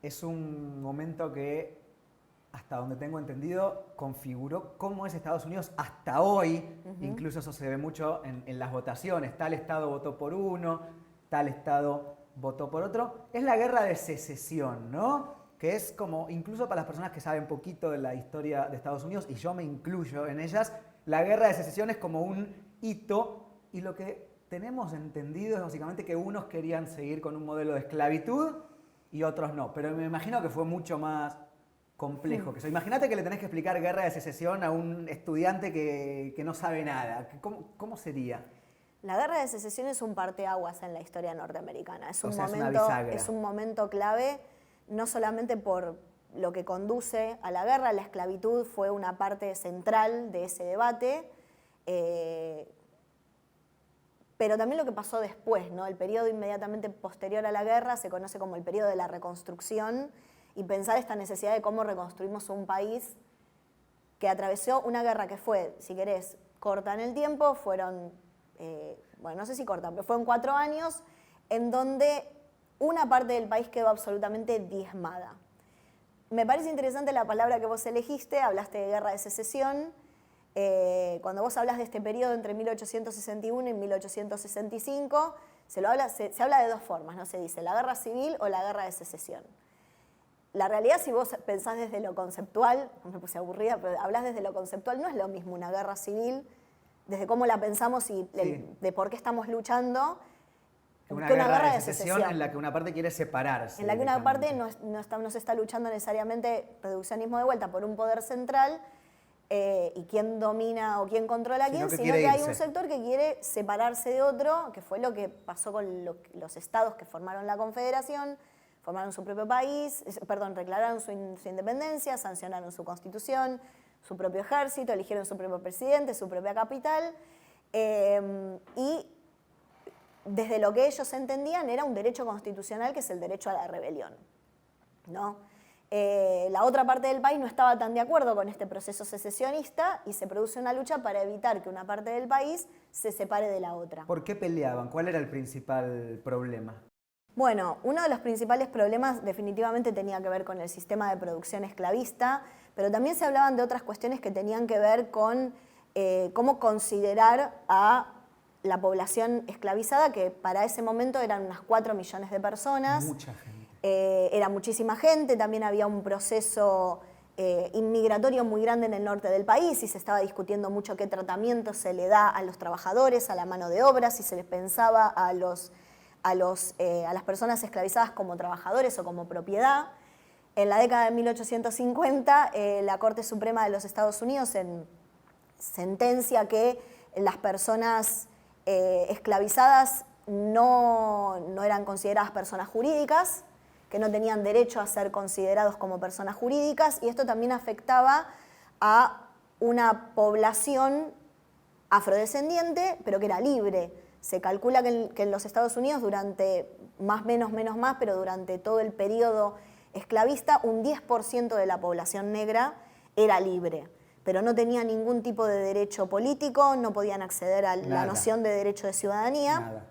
es un momento que, hasta donde tengo entendido, configuró cómo es Estados Unidos hasta hoy. Incluso eso se ve mucho en las votaciones. Tal estado votó por uno, tal estado votó por otro. Es la guerra de secesión, ¿no? Que es como, incluso para las personas que saben poquito de la historia de Estados Unidos, y yo me incluyo en ellas, la guerra de secesión es como un hito, y lo que tenemos entendido es básicamente que unos querían seguir con un modelo de esclavitud y otros no. Pero me imagino que fue mucho más complejo que eso. Imagínate que le tenés que explicar guerra de secesión a un estudiante que no sabe nada. ¿Cómo sería? La guerra de secesión es un parteaguas en la historia norteamericana. Es una bisagra. Es un momento clave, no solamente por lo que conduce a la guerra. La esclavitud fue una parte central de ese debate, pero también lo que pasó después, ¿no? El periodo inmediatamente posterior a la guerra se conoce como el periodo de la reconstrucción, y pensar esta necesidad de cómo reconstruimos un país que atravesó una guerra que fue, si querés, corta en el tiempo, fueron, bueno, no sé si corta, pero fueron 4 años en donde una parte del país quedó absolutamente diezmada. Me parece interesante la palabra que vos elegiste, hablaste de guerra de secesión. Cuando vos hablas de este periodo entre 1861 y 1865, se habla de dos formas, ¿no? Se dice la guerra civil o la guerra de secesión. La realidad, si vos pensás desde lo conceptual, me puse aburrida, pero hablás desde lo conceptual, no es lo mismo una guerra civil, desde cómo la pensamos y de por qué estamos luchando, que una guerra de secesión en la que una parte quiere separarse. En la que una parte no se está luchando necesariamente, reduccionismo de vuelta, por un poder central y quién domina o quién controla a quién, sino que hay un sector que quiere separarse de otro, que fue lo que pasó con los estados que formaron la Confederación, formaron su propio país, declararon su independencia, sancionaron su constitución, su propio ejército, eligieron su propio presidente, su propia capital, y desde lo que ellos entendían era un derecho constitucional que es el derecho a la rebelión, ¿no? La otra parte del país no estaba tan de acuerdo con este proceso secesionista y se produce una lucha para evitar que una parte del país se separe de la otra. ¿Por qué peleaban? ¿Cuál era el principal problema? Bueno, uno de los principales problemas definitivamente tenía que ver con el sistema de producción esclavista, pero también se hablaban de otras cuestiones que tenían que ver con cómo considerar a la población esclavizada, que para ese momento eran unas 4 millones de personas. Mucha gente. Era muchísima gente, también había un proceso inmigratorio muy grande en el norte del país y se estaba discutiendo mucho qué tratamiento se le da a los trabajadores, a la mano de obra, si se les pensaba a las personas esclavizadas como trabajadores o como propiedad. En la década de 1850, la Corte Suprema de los Estados Unidos sentencia que las personas esclavizadas no eran consideradas personas jurídicas, que no tenían derecho a ser considerados como personas jurídicas, y esto también afectaba a una población afrodescendiente, pero que era libre. Se calcula que en los Estados Unidos durante, más, menos, más, pero durante todo el periodo esclavista, un 10% de la población negra era libre, pero no tenía ningún tipo de derecho político, no podían acceder a la noción de derecho de ciudadanía. Nada.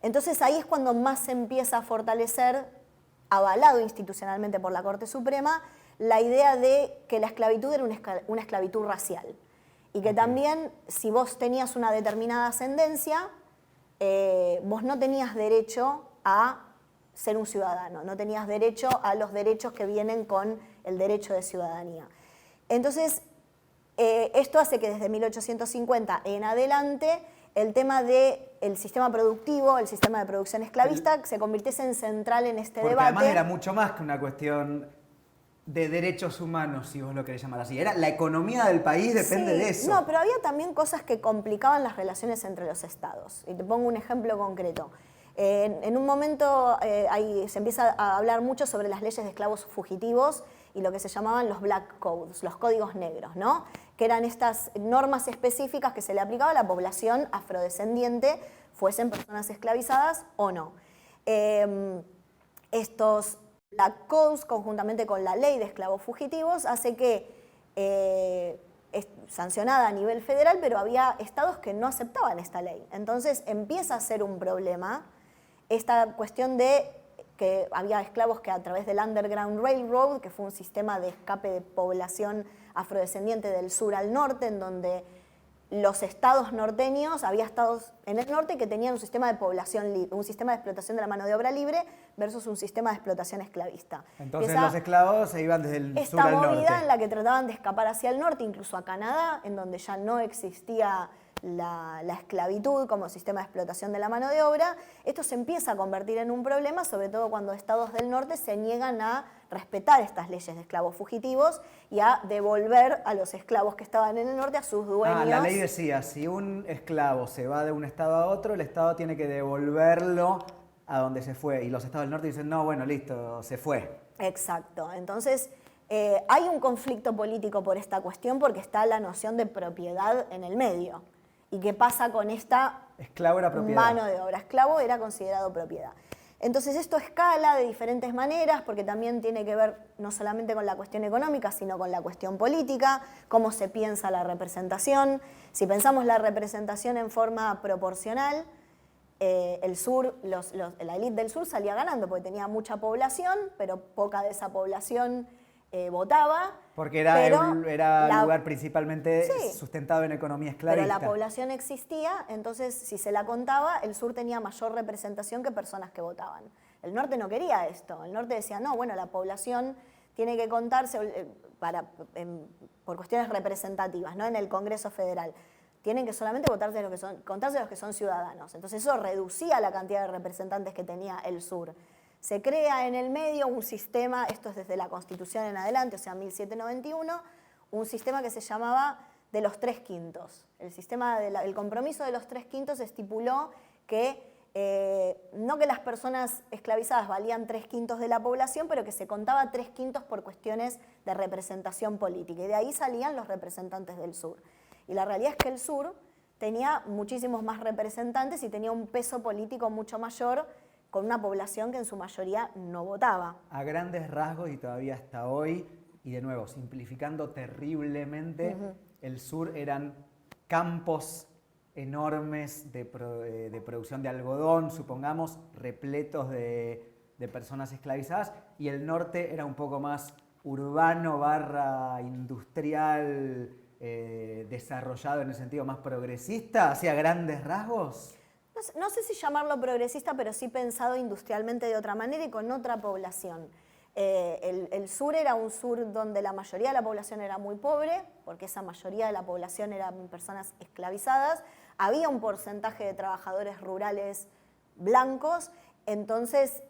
Entonces ahí es cuando más se empieza a fortalecer, avalado institucionalmente por la Corte Suprema, la idea de que la esclavitud era una esclavitud racial. Y que también, si vos tenías una determinada ascendencia, vos no tenías derecho a ser un ciudadano, no tenías derecho a los derechos que vienen con el derecho de ciudadanía. Entonces, esto hace que desde 1850 en adelante el tema del sistema productivo, el sistema de producción esclavista, se convirtiese en central en este debate. Además era mucho más que una cuestión de derechos humanos, si vos lo querés llamar así. La economía del país depende de eso. No, pero había también cosas que complicaban las relaciones entre los estados. Y te pongo un ejemplo concreto. En un momento se empieza a hablar mucho sobre las leyes de esclavos fugitivos y lo que se llamaban los black codes, los códigos negros, ¿no? Que eran estas normas específicas que se le aplicaba a la población afrodescendiente, fuesen personas esclavizadas o no. Estos black codes, conjuntamente con la ley de esclavos fugitivos, hace que es sancionada a nivel federal, pero había estados que no aceptaban esta ley. Entonces empieza a ser un problema esta cuestión de que había esclavos que a través del Underground Railroad, que fue un sistema de escape de población afrodescendiente del sur al norte, en donde los estados norteños, había estados en el norte que tenían un sistema de población libre, un sistema de explotación de la mano de obra libre versus un sistema de explotación esclavista. Entonces los esclavos se iban desde el sur al norte. Esta movida en la que trataban de escapar hacia el norte, incluso a Canadá, en donde ya no existía la esclavitud como sistema de explotación de la mano de obra, esto se empieza a convertir en un problema, sobre todo cuando estados del norte se niegan a respetar estas leyes de esclavos fugitivos y a devolver a los esclavos que estaban en el norte a sus dueños. La ley decía, si un esclavo se va de un estado a otro, el estado tiene que devolverlo a donde se fue. Y los estados del norte dicen, no, bueno, listo, se fue. Exacto. Entonces, hay un conflicto político por esta cuestión porque está la noción de propiedad en el medio. ¿Y qué pasa con esta esclavo era propiedad? Mano de obra. Esclavo era considerado propiedad. Entonces esto escala de diferentes maneras porque también tiene que ver no solamente con la cuestión económica, sino con la cuestión política, cómo se piensa la representación. Si pensamos la representación en forma proporcional, el sur, la élite del sur salía ganando porque tenía mucha población, pero poca de esa población votaba. Porque era un lugar principalmente sustentado en economía esclavista. Pero la población existía, entonces si se la contaba, el sur tenía mayor representación que personas que votaban. El norte no quería esto. El norte decía, no, bueno, la población tiene que contarse por cuestiones representativas, ¿no? En el Congreso Federal. Tienen que solamente contarse los que son ciudadanos. Entonces eso reducía la cantidad de representantes que tenía el sur. Se crea en el medio un sistema, esto es desde la Constitución en adelante, o sea, 1791, un sistema que se llamaba de los 3/5. El compromiso de los 3/5 estipuló que no que las personas esclavizadas valían 3/5 de la población, pero que se contaba 3/5 por cuestiones de representación política. Y de ahí salían los representantes del sur. Y la realidad es que el sur tenía muchísimos más representantes y tenía un peso político mucho mayor, con una población que en su mayoría no votaba. A grandes rasgos y todavía hasta hoy, y de nuevo, simplificando terriblemente, el sur eran campos enormes de producción de algodón, supongamos, repletos de personas esclavizadas, y el norte era un poco más urbano / industrial, desarrollado en el sentido más progresista, hacia grandes rasgos. No sé si llamarlo progresista, pero sí pensado industrialmente de otra manera y con otra población. El sur era un sur donde la mayoría de la población era muy pobre, porque esa mayoría de la población eran personas esclavizadas. Había un porcentaje de trabajadores rurales blancos, entonces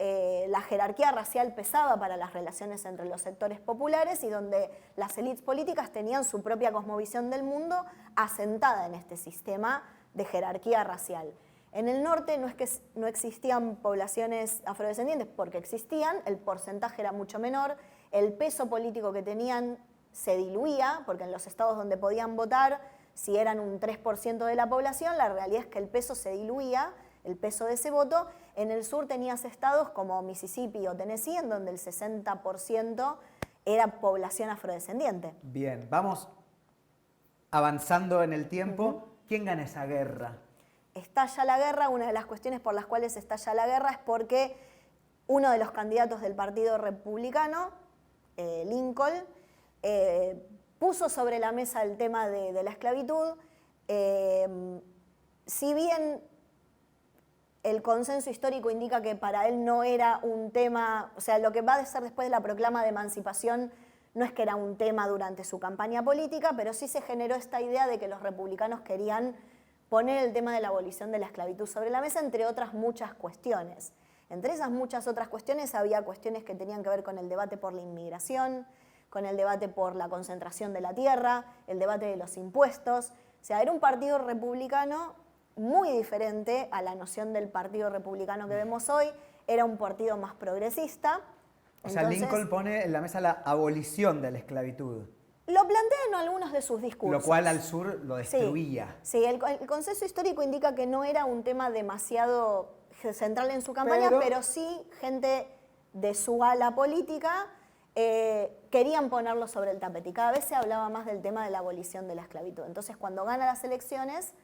la jerarquía racial pesaba para las relaciones entre los sectores populares y donde las élites políticas tenían su propia cosmovisión del mundo asentada en este sistema de jerarquía racial. En el norte no es que no existían poblaciones afrodescendientes, porque existían, el porcentaje era mucho menor, el peso político que tenían se diluía, porque en los estados donde podían votar, si eran un 3% de la población, la realidad es que el peso se diluía, el peso de ese voto. En el sur tenías estados como Mississippi o Tennessee, en donde el 60% era población afrodescendiente. Bien, vamos avanzando en el tiempo. ¿Quién gana esa guerra? Estalla la guerra. Una de las cuestiones por las cuales estalla la guerra es porque uno de los candidatos del Partido Republicano, Lincoln, puso sobre la mesa el tema de la esclavitud. Si bien el consenso histórico indica que para él no era un tema, o sea, lo que va a ser después de la proclama de emancipación no es que era un tema durante su campaña política, pero sí se generó esta idea de que los republicanos querían poner el tema de la abolición de la esclavitud sobre la mesa, entre otras muchas cuestiones. Entre esas muchas otras cuestiones había cuestiones que tenían que ver con el debate por la inmigración, con el debate por la concentración de la tierra, el debate de los impuestos. O sea, era un partido republicano muy diferente a la noción del partido republicano que vemos hoy. Era un partido más progresista. O sea, Lincoln pone en la mesa la abolición de la esclavitud. Lo plantea en algunos de sus discursos. Lo cual al sur lo destruía. Sí, el consenso histórico indica que no era un tema demasiado central en su campaña, pero sí gente de su ala política querían ponerlo sobre el tapete. Y cada vez se hablaba más del tema de la abolición de la esclavitud. Entonces, cuando gana las elecciones,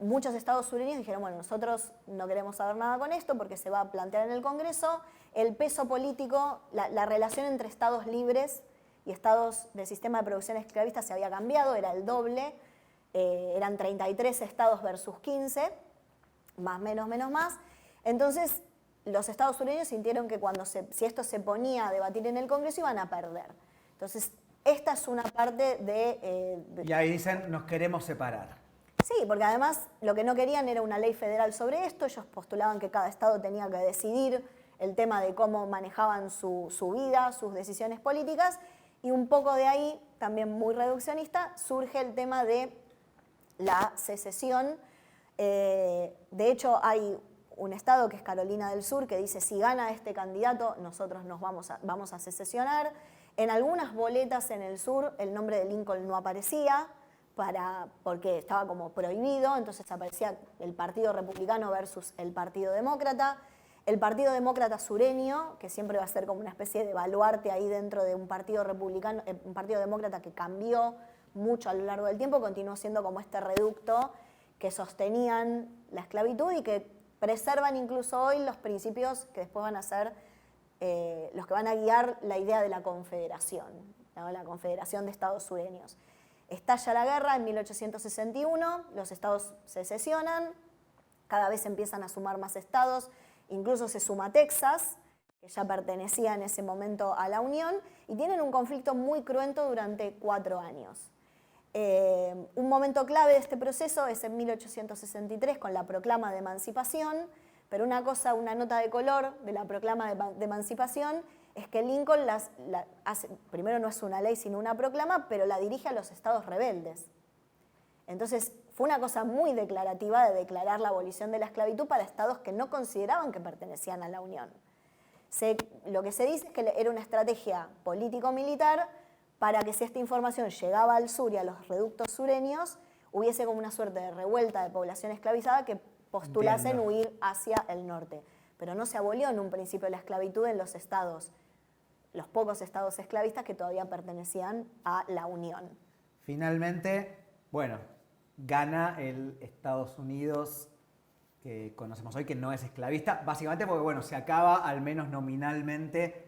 muchos estados sureños dijeron, bueno, nosotros no queremos saber nada con esto porque se va a plantear en el Congreso. El peso político, la relación entre estados libres y estados del sistema de producción esclavista se había cambiado, era el doble, eran 33 estados versus 15, más, menos, menos, más. Entonces, los estados sureños sintieron que si esto se ponía a debatir en el Congreso iban a perder. Entonces, esta es una parte y ahí dicen, nos queremos separar. Sí, porque además lo que no querían era una ley federal sobre esto, ellos postulaban que cada estado tenía que decidir el tema de cómo manejaban su vida, sus decisiones políticas, y un poco de ahí, también muy reduccionista, surge el tema de la secesión. De hecho, hay un estado que es Carolina del Sur que dice, si gana este candidato, nosotros nos vamos a secesionar. En algunas boletas en el sur el nombre de Lincoln no aparecía, porque estaba como prohibido, entonces aparecía el Partido Republicano versus el Partido Demócrata. El Partido Demócrata Sureño, que siempre va a ser como una especie de baluarte ahí dentro de un partido republicano, un partido demócrata que cambió mucho a lo largo del tiempo, continuó siendo como este reducto que sostenían la esclavitud y que preservan incluso hoy los principios que después van a ser los que van a guiar la idea de la confederación, ¿no? La Confederación de Estados Sureños. Estalla la guerra en 1861, los estados se secesionan, cada vez empiezan a sumar más estados, incluso se suma Texas, que ya pertenecía en ese momento a la Unión, y tienen un conflicto muy cruento durante 4 años. Un momento clave de este proceso es en 1863 con la proclama de emancipación, pero una nota de color de la proclama de emancipación es que Lincoln primero no es una ley sino una proclama, pero la dirige a los estados rebeldes. Entonces fue una cosa muy declarativa de declarar la abolición de la esclavitud para estados que no consideraban que pertenecían a la Unión. Lo que se dice es que era una estrategia político-militar para que si esta información llegaba al sur y a los reductos sureños, hubiese como una suerte de revuelta de población esclavizada que postulasen huir hacia el norte. Pero no se abolió en un principio la esclavitud en los pocos estados esclavistas que todavía pertenecían a la Unión. Finalmente, bueno, gana el Estados Unidos que conocemos hoy, que no es esclavista, básicamente porque, bueno, se acaba al menos nominalmente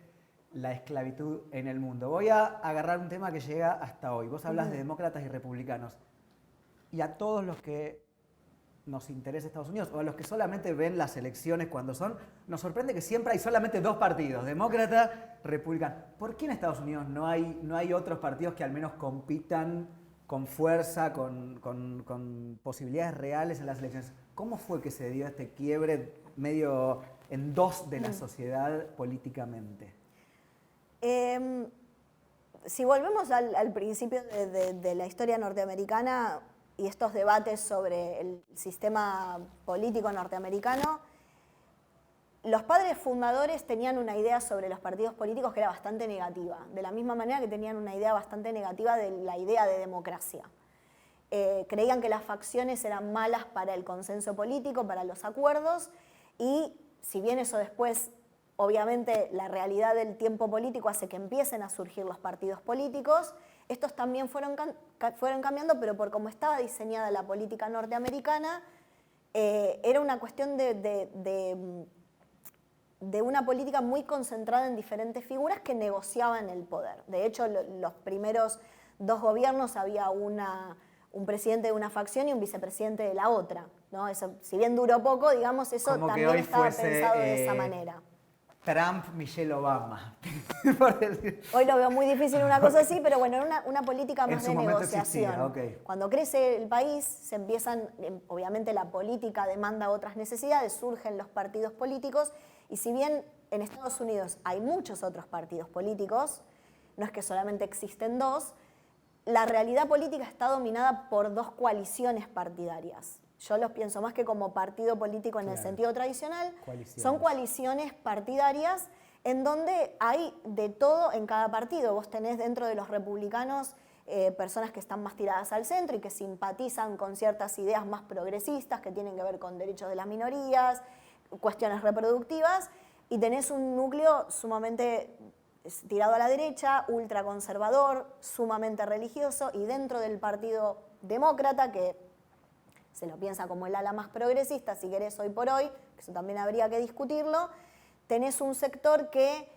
la esclavitud en el mundo. Voy a agarrar un tema que llega hasta hoy. Vos hablas de demócratas y republicanos. Y a todos los que nos interesa Estados Unidos, o a los que solamente ven las elecciones cuando son, nos sorprende que siempre hay solamente 2 partidos, demócrata, republicano. ¿Por qué en Estados Unidos no hay otros partidos que al menos compitan con fuerza, con posibilidades reales en las elecciones? ¿Cómo fue que se dio este quiebre medio en 2 de la sociedad políticamente? Si volvemos al principio de la historia norteamericana y estos debates sobre el sistema político norteamericano, los padres fundadores tenían una idea sobre los partidos políticos que era bastante negativa, de la misma manera que tenían una idea bastante negativa de la idea de democracia. Creían que las facciones eran malas para el consenso político, para los acuerdos, y si bien eso después, obviamente, la realidad del tiempo político hace que empiecen a surgir los partidos políticos, estos también fueron cambiando, pero por cómo estaba diseñada la política norteamericana, era una cuestión de una política muy concentrada en diferentes figuras que negociaban el poder. De hecho, los primeros 2 gobiernos había un presidente de una facción y un vicepresidente de la otra, ¿no? Eso, si bien duró poco, digamos, eso como también estaba pensado de esa manera. Trump, Michelle Obama. Hoy lo veo muy difícil una cosa así, pero bueno, era una política más de negociación. Existía, okay. Cuando crece el país, se empiezan, obviamente la política demanda otras necesidades, surgen los partidos políticos, y si bien en Estados Unidos hay muchos otros partidos políticos, no es que solamente existen 2, la realidad política está dominada por 2 coaliciones partidarias. Yo los pienso más que como partido político en el sentido tradicional. Son coaliciones partidarias en donde hay de todo en cada partido. Vos tenés dentro de los republicanos personas que están más tiradas al centro y que simpatizan con ciertas ideas más progresistas que tienen que ver con derechos de las minorías, cuestiones reproductivas, y tenés un núcleo sumamente tirado a la derecha, ultraconservador, sumamente religioso, y dentro del Partido Demócrata, que se lo piensa como el ala más progresista, si querés hoy por hoy, que eso también habría que discutirlo, tenés un sector que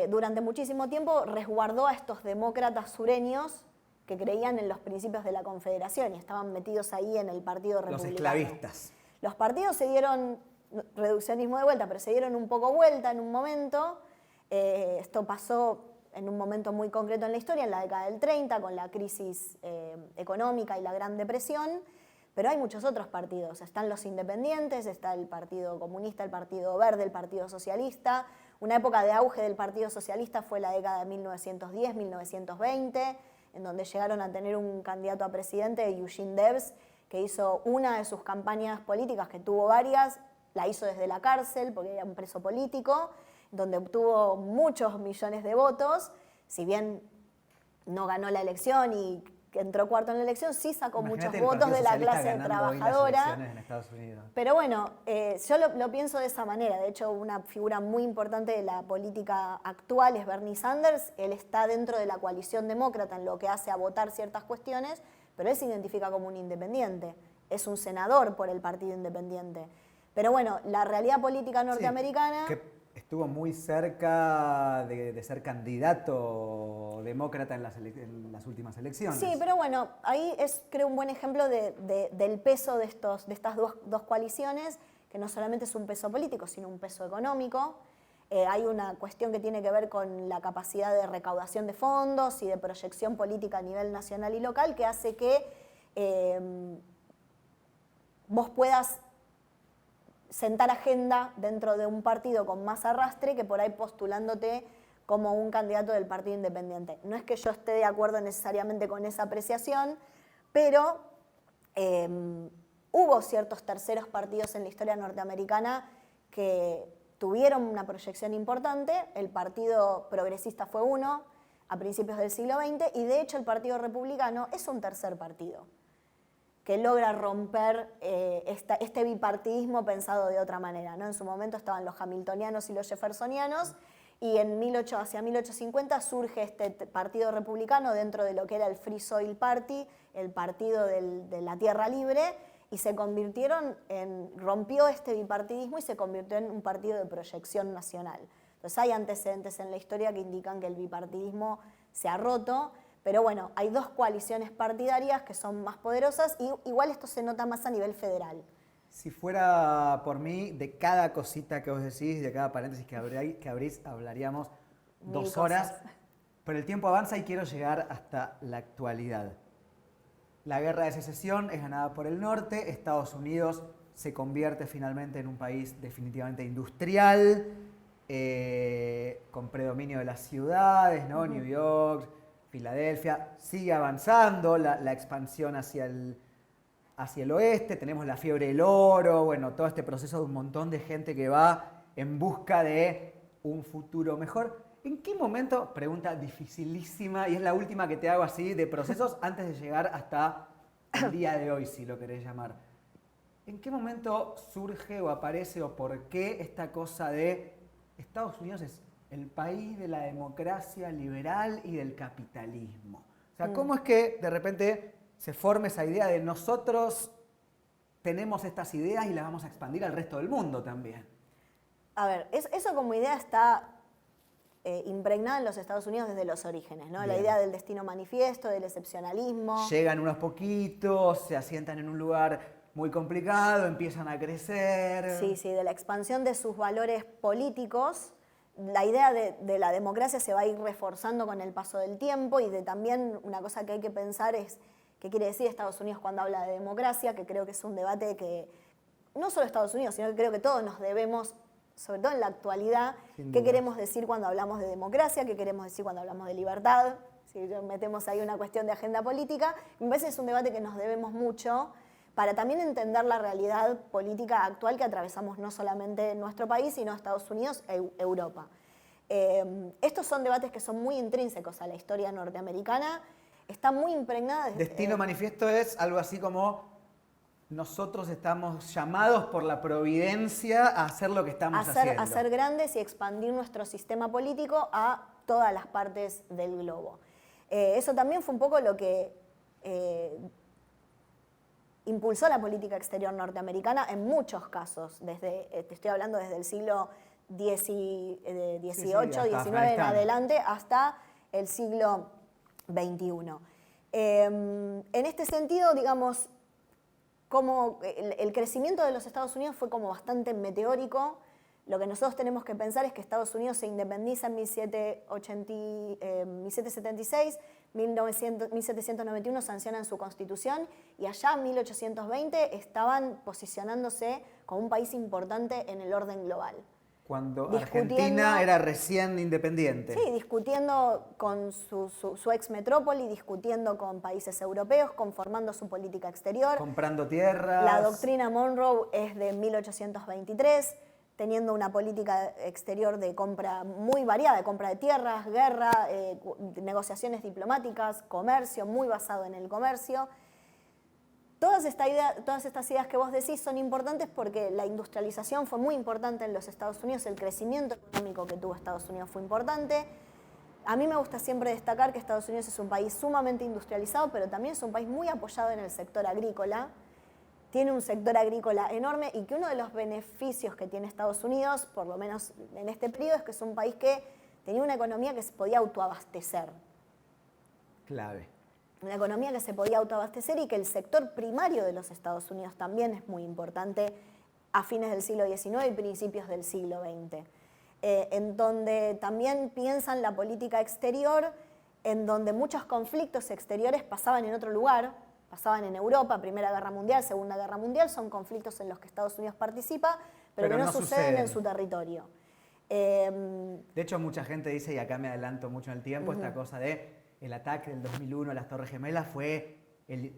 durante muchísimo tiempo resguardó a estos demócratas sureños que creían en los principios de la Confederación y estaban metidos ahí en el Partido Republicano. Los esclavistas. Los partidos se dieron, reduccionismo de vuelta, pero se dieron un poco vuelta en un momento. Esto pasó en un momento muy concreto en la historia, en la década del 30, con la crisis económica y la Gran Depresión. Pero hay muchos otros partidos. Están los independientes, está el Partido Comunista, el Partido Verde, el Partido Socialista. Una época de auge del Partido Socialista fue la década de 1910, 1920, en donde llegaron a tener un candidato a presidente, Eugene Debs, que hizo una de sus campañas políticas, que tuvo varias, la hizo desde la cárcel, porque era un preso político, donde obtuvo muchos millones de votos. Si bien no ganó la elección y que entró cuarto en la elección, sí sacó muchos Imagínate el votos Partido de la Socialista clase ganando hoy las trabajadora. elecciones en Estados Unidos. Pero bueno, yo lo pienso de esa manera. De hecho, una figura muy importante de la política actual es Bernie Sanders. Él está dentro de la coalición demócrata en lo que hace a votar ciertas cuestiones, pero él se identifica como un independiente. Es un senador por el Partido Independiente. Pero bueno, la realidad política norteamericana... Sí, que estuvo muy cerca de ser candidato demócrata en las últimas elecciones. Sí, pero bueno, ahí es creo un buen ejemplo del peso de estas dos coaliciones, que no solamente es un peso político, sino un peso económico. Hay una cuestión que tiene que ver con la capacidad de recaudación de fondos y de proyección política a nivel nacional y local, que hace que vos puedas sentar agenda dentro de un partido con más arrastre que por ahí postulándote como un candidato del Partido Independiente. No es que yo esté de acuerdo necesariamente con esa apreciación, pero hubo ciertos terceros partidos en la historia norteamericana que tuvieron una proyección importante. El Partido Progresista fue uno a principios del siglo XX y de hecho el Partido Republicano es un tercer partido que logra romper este bipartidismo pensado de otra manera, ¿no? En su momento estaban los hamiltonianos y los jeffersonianos, y hacia 1850 surge este partido republicano dentro de lo que era el Free Soil Party, el partido de la tierra libre, y rompió este bipartidismo y se convirtió en un partido de proyección nacional. Entonces hay antecedentes en la historia que indican que el bipartidismo se ha roto. Pero bueno, hay dos coaliciones partidarias que son más poderosas y igual esto se nota más a nivel federal. Si fuera por mí, de cada cosita que vos decís, de cada paréntesis que abrís, hablaríamos 2 horas. Pero el tiempo avanza y quiero llegar hasta la actualidad. La guerra de secesión es ganada por el norte, Estados Unidos se convierte finalmente en un país definitivamente industrial, con predominio de las ciudades, ¿no? New York, Filadelfia, sigue avanzando la expansión hacia el oeste, tenemos la fiebre del oro, bueno, todo este proceso de un montón de gente que va en busca de un futuro mejor. ¿En qué momento, pregunta dificilísima, y es la última que te hago así, de procesos antes de llegar hasta el día de hoy, si lo querés llamar? ¿En qué momento surge o aparece o por qué esta cosa de Estados Unidos es el país de la democracia liberal y del capitalismo? O sea, ¿cómo es que de repente se forma esa idea de nosotros tenemos estas ideas y las vamos a expandir al resto del mundo también? A ver, eso como idea está impregnada en los Estados Unidos desde los orígenes, ¿no? La idea del destino manifiesto, del excepcionalismo. Llegan unos poquitos, se asientan en un lugar muy complicado, empiezan a crecer. Sí, sí, de la expansión de sus valores políticos. La idea de la democracia se va a ir reforzando con el paso del tiempo y también una cosa que hay que pensar es qué quiere decir Estados Unidos cuando habla de democracia, que creo que es un debate que no solo Estados Unidos, sino que creo que todos nos debemos, sobre todo en la actualidad, qué queremos decir cuando hablamos de democracia, qué queremos decir cuando hablamos de libertad. Si metemos ahí una cuestión de agenda política, me parece que es un debate que nos debemos mucho para también entender la realidad política actual que atravesamos no solamente en nuestro país, sino Estados Unidos e Europa. Estos son debates que son muy intrínsecos a la historia norteamericana, está muy impregnada... Destino manifiesto es algo así como nosotros estamos llamados por la providencia a hacer lo que estamos haciendo. A ser grandes y expandir nuestro sistema político a todas las partes del globo. Eso también fue un poco lo que... impulsó la política exterior norteamericana en muchos casos, te estoy hablando desde el siglo XVIII, XIX en adelante hasta el siglo XXI. En este sentido, digamos, como el crecimiento de los Estados Unidos fue como bastante meteórico. Lo que nosotros tenemos que pensar es que Estados Unidos se independiza en 1776, 1791 sancionan su constitución y allá en 1820 estaban posicionándose como un país importante en el orden global. Cuando Argentina era recién independiente. Sí, discutiendo con su ex metrópoli, discutiendo con países europeos, conformando su política exterior. Comprando tierras. La doctrina Monroe es de 1823. teniendo una política exterior de compra muy variada, de compra de tierras, guerra, negociaciones diplomáticas, comercio, muy basado en el comercio. Todas estas ideas que vos decís son importantes porque la industrialización fue muy importante en los Estados Unidos, el crecimiento económico que tuvo Estados Unidos fue importante. A mí me gusta siempre destacar que Estados Unidos es un país sumamente industrializado, pero también es un país muy apoyado en el sector agrícola. Tiene un sector agrícola enorme y que uno de los beneficios que tiene Estados Unidos, por lo menos en este periodo, es que es un país que tenía una economía que se podía autoabastecer. Clave. Una economía que se podía autoabastecer y que el sector primario de los Estados Unidos también es muy importante a fines del siglo XIX y principios del siglo XX. En donde también piensan la política exterior, en donde muchos conflictos exteriores pasaban en otro lugar, pasaban en Europa, Primera Guerra Mundial, Segunda Guerra Mundial, son conflictos en los que Estados Unidos participa, pero que no suceden en su territorio. De hecho, mucha gente dice, y acá me adelanto mucho en el tiempo, esta cosa de el ataque del 2001 a las Torres Gemelas fue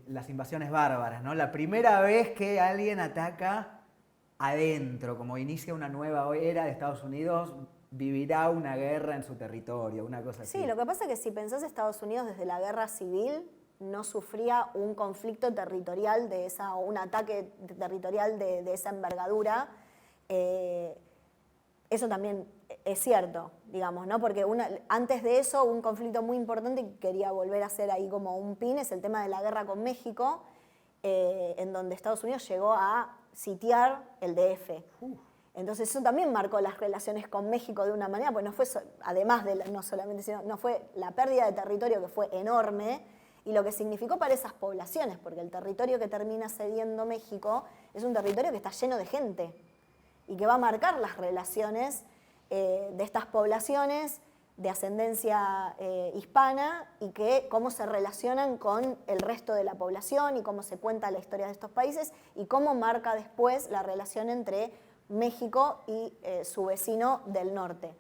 las invasiones bárbaras, ¿no? La primera vez que alguien ataca adentro, como inicia una nueva era de Estados Unidos, vivirá una guerra en su territorio, una cosa así. Sí, lo que pasa es que si pensás Estados Unidos desde la guerra civil, no sufría un conflicto territorial o un ataque territorial de esa envergadura. Eso también es cierto, digamos, ¿no? Porque antes de eso, un conflicto muy importante que quería volver a hacer ahí como un pin es el tema de la guerra con México, en donde Estados Unidos llegó a sitiar el DF. Entonces eso también marcó las relaciones con México de una manera, pues no fue, además de, no solamente, sino, no fue la pérdida de territorio que fue enorme, y lo que significó para esas poblaciones, porque el territorio que termina cediendo México es un territorio que está lleno de gente y que va a marcar las relaciones de estas poblaciones de ascendencia hispana y cómo se relacionan con el resto de la población y cómo se cuenta la historia de estos países y cómo marca después la relación entre México y su vecino del norte.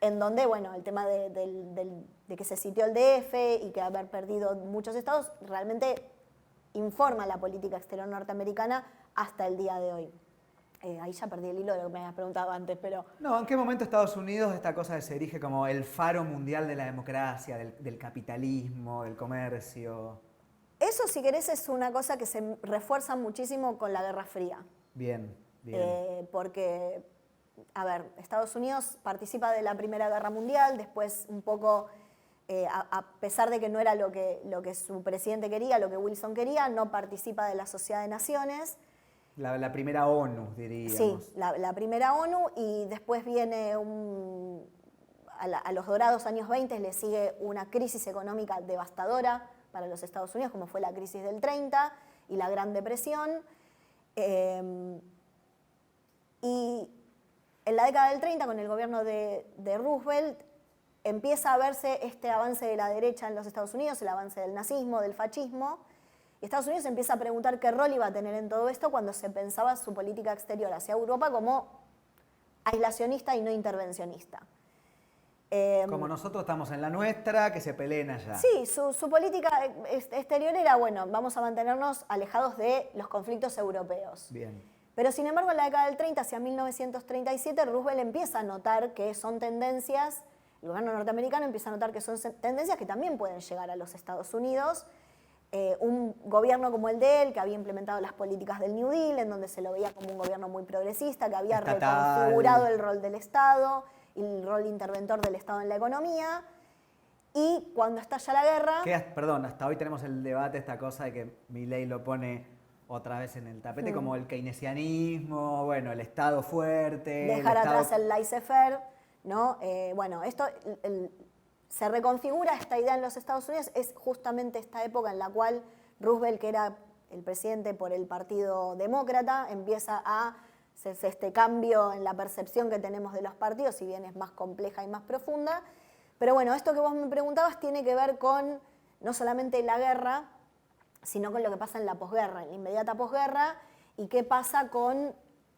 En donde, bueno, el tema de que se sitió el DF y que haber perdido muchos estados realmente informa la política exterior norteamericana hasta el día de hoy. Ahí ya perdí el hilo de lo que me habías preguntado antes, pero... No, ¿en qué momento Estados Unidos esta cosa se erige como el faro mundial de la democracia, del capitalismo, del comercio? Eso, si querés, es una cosa que se refuerza muchísimo con la Guerra Fría. Bien, bien. Porque, a ver, Estados Unidos participa de la Primera Guerra Mundial, después un poco, a pesar de que no era lo que su presidente quería, lo que Wilson quería, no participa de la Sociedad de Naciones. La primera ONU, diríamos. Sí, la primera ONU, y después viene a los dorados años 20 le sigue una crisis económica devastadora para los Estados Unidos, como fue la crisis del 30 y la Gran Depresión. Y en la década del 30, con el gobierno de Roosevelt, empieza a verse este avance de la derecha en los Estados Unidos, el avance del nazismo, del fascismo. Y Estados Unidos empieza a preguntar qué rol iba a tener en todo esto cuando se pensaba su política exterior hacia Europa como aislacionista y no intervencionista. Como nosotros estamos en la nuestra, que se peleen allá. Sí, su política exterior era, bueno, vamos a mantenernos alejados de los conflictos europeos. Bien. Pero sin embargo, en la década del 30, hacia 1937, Roosevelt empieza a notar que son tendencias, el gobierno norteamericano empieza a notar que son tendencias que también pueden llegar a los Estados Unidos. Un gobierno como el de él, que había implementado las políticas del New Deal, en donde se lo veía como un gobierno muy progresista, que había reconfigurado el rol del Estado y el rol interventor del Estado en la economía. Y cuando estalla la guerra... Perdón, hasta hoy tenemos el debate, esta cosa de que Milei lo pone otra vez en el tapete, como el keynesianismo, bueno, el Estado fuerte... Dejar atrás el laissez-faire, ¿no? Bueno, esto... se reconfigura esta idea en los Estados Unidos, es justamente esta época en la cual Roosevelt, que era el presidente por el Partido Demócrata, empieza a hacerse este cambio en la percepción que tenemos de los partidos, si bien es más compleja y más profunda. Pero bueno, esto que vos me preguntabas tiene que ver con no solamente la guerra, sino con lo que pasa en la posguerra, en la inmediata posguerra, y qué pasa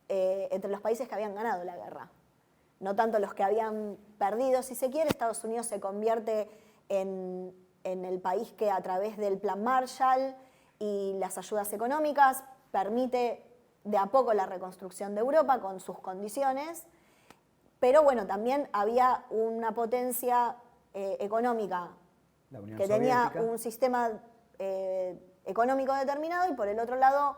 entre los países que habían ganado la guerra. No tanto los que habían perdido, si se quiere. Estados Unidos se convierte en el país que a través del Plan Marshall y las ayudas económicas permite de a poco la reconstrucción de Europa con sus condiciones, pero bueno, también había una potencia económica La Unión que tenía Soviética. un sistema económico determinado y por el otro lado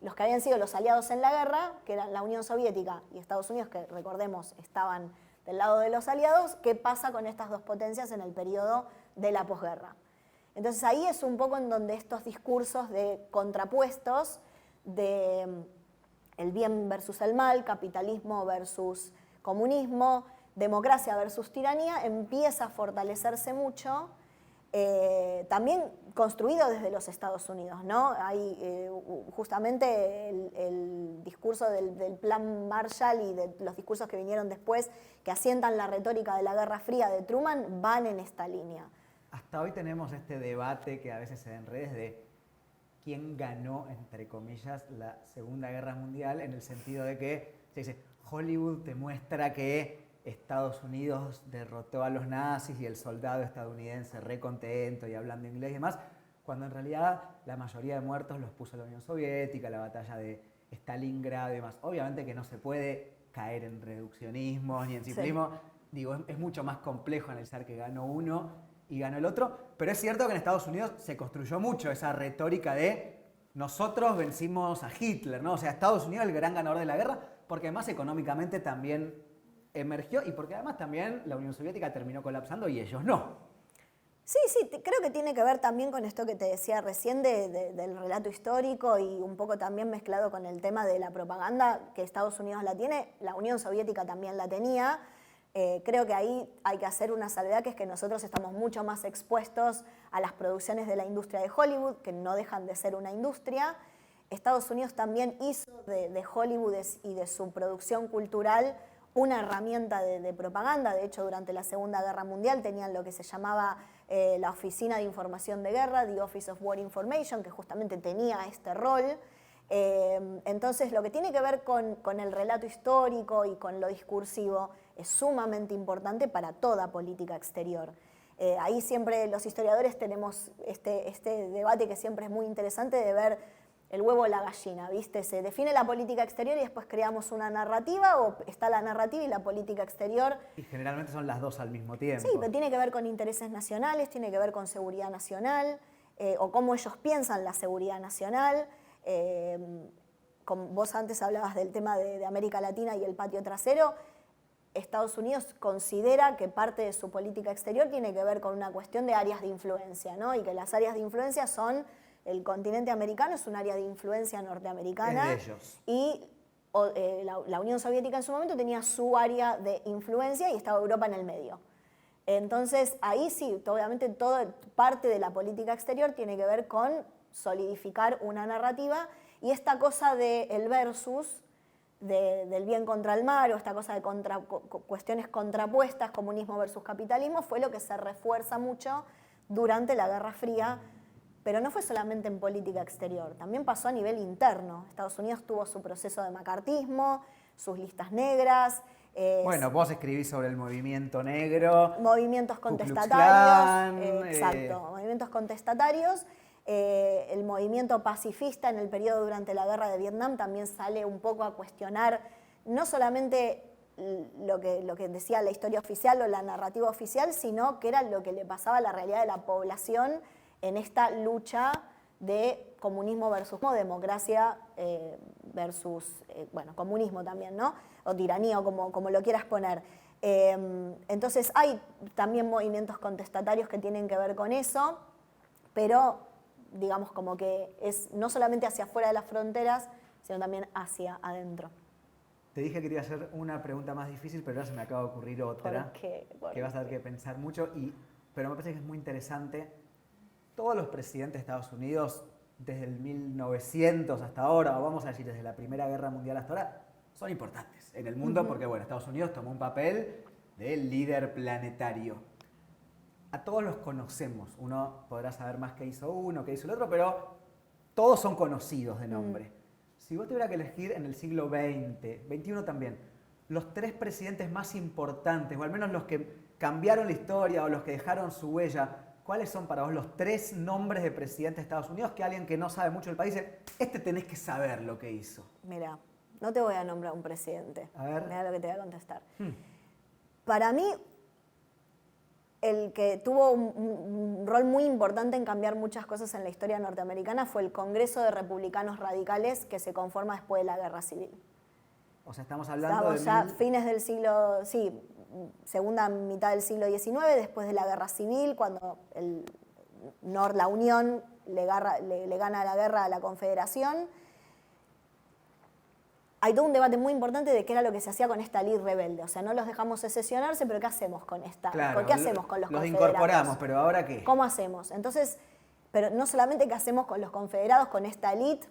los que habían sido los aliados en la guerra, que eran la Unión Soviética y Estados Unidos, que recordemos estaban del lado de los aliados. ¿Qué pasa con estas dos potencias en el periodo de la posguerra? Entonces ahí es un poco en donde estos discursos de contrapuestos de el bien versus el mal, capitalismo versus comunismo, democracia versus tiranía, empieza a fortalecerse mucho, también construido desde los Estados Unidos, ¿no? Hay justamente el discurso del plan Marshall y de los discursos que vinieron después, que asientan la retórica de la Guerra Fría de Truman, van en esta línea. Hasta hoy tenemos este debate que a veces se da en redes de quién ganó, entre comillas, la Segunda Guerra Mundial, en el sentido de que se dice, Hollywood te muestra que Estados Unidos derrotó a los nazis y el soldado estadounidense re contento y hablando inglés y demás, cuando en realidad la mayoría de muertos los puso la Unión Soviética, la batalla de Stalingrado y demás. Obviamente que no se puede caer en reduccionismos ni en simplismo, digo, es mucho más complejo analizar que ganó uno y ganó el otro, pero es cierto que en Estados Unidos se construyó mucho esa retórica de nosotros vencimos a Hitler, ¿no? O sea, Estados Unidos es el gran ganador de la guerra, porque además económicamente también emergió y porque además también la Unión Soviética terminó colapsando y ellos no. Sí, creo que tiene que ver también con esto que te decía recién del relato histórico y un poco también mezclado con el tema de la propaganda, que Estados Unidos la tiene, la Unión Soviética también la tenía. Creo que ahí hay que hacer una salvedad, que es que nosotros estamos mucho más expuestos a las producciones de la industria de Hollywood, que no dejan de ser una industria. Estados Unidos también hizo de Hollywood y de su producción cultural una herramienta de propaganda. De hecho, durante la Segunda Guerra Mundial tenían lo que se llamaba la Oficina de Información de Guerra, the Office of War Information, que justamente tenía este rol. Entonces, lo que tiene que ver con el relato histórico y con lo discursivo es sumamente importante para toda política exterior. Ahí siempre los historiadores tenemos este debate que siempre es muy interesante de ver el huevo o la gallina, ¿viste? Se define la política exterior y después creamos una narrativa, o está la narrativa y la política exterior. Y generalmente son las dos al mismo tiempo. Sí, pero tiene que ver con intereses nacionales, tiene que ver con seguridad nacional, o cómo ellos piensan la seguridad nacional. Como vos antes hablabas del tema de América Latina y el patio trasero, Estados Unidos considera que parte de su política exterior tiene que ver con una cuestión de áreas de influencia, ¿no? Y que las áreas de influencia son, el continente americano es un área de influencia norteamericana. Es de ellos. Y la Unión Soviética en su momento tenía su área de influencia y estaba Europa en el medio. Entonces ahí sí, obviamente toda parte de la política exterior tiene que ver con solidificar una narrativa, y esta cosa del versus, del bien contra el mal, o esta cosa de cuestiones contrapuestas, comunismo versus capitalismo, fue lo que se refuerza mucho durante la Guerra Fría, pero no fue solamente en política exterior, también pasó a nivel interno. Estados Unidos tuvo su proceso de macartismo, sus listas negras. Bueno, vos escribís sobre el movimiento negro. Movimientos Ku Klux contestatarios. Klan, Exacto, movimientos contestatarios. El movimiento pacifista en el periodo durante la guerra de Vietnam también sale un poco a cuestionar no solamente lo que decía la historia oficial o la narrativa oficial, sino que era lo que le pasaba a la realidad de la población en esta lucha de comunismo versus democracia versus, bueno, comunismo también, ¿no? O tiranía, o como lo quieras poner. Entonces hay también movimientos contestatarios que tienen que ver con eso, pero digamos como que es no solamente hacia afuera de las fronteras, sino también hacia adentro. Te dije que te iba a hacer una pregunta más difícil, pero ahora se me acaba de ocurrir otra. ¿Por qué? Que vas a tener que pensar mucho, pero me parece que es muy interesante. Todos los presidentes de Estados Unidos, desde el 1900 hasta ahora, o vamos a decir desde la Primera Guerra Mundial hasta ahora, son importantes en el mundo porque, bueno, Estados Unidos tomó un papel de líder planetario. A todos los conocemos. Uno podrá saber más qué hizo uno, qué hizo el otro, pero todos son conocidos de nombre. Si vos tuvieras que elegir en el siglo XX, XXI también, los 3 presidentes más importantes, o al menos los que cambiaron la historia o los que dejaron su huella, ¿cuáles son para vos los 3 nombres de presidente de Estados Unidos que alguien que no sabe mucho del país dice, este tenés que saber lo que hizo? Mira, no te voy a nombrar un presidente. A ver. Mira lo que te voy a contestar. Para mí, el que tuvo un rol muy importante en cambiar muchas cosas en la historia norteamericana fue el Congreso de Republicanos Radicales que se conforma después de la Guerra Civil. O sea, estamos hablando Estamos ya de... fines del siglo, sí, segunda mitad del siglo XIX, después de la Guerra Civil, cuando la Unión le gana la guerra a la Confederación. Hay todo un debate muy importante de qué era lo que se hacía con esta ley rebelde. O sea, no los dejamos secesionarse, pero ¿qué hacemos con esta? Claro, ¿Qué hacemos con los los confederados? incorporamos, pero ¿ahora qué? ¿Cómo hacemos? Entonces, pero no solamente qué hacemos con los confederados, con esta élite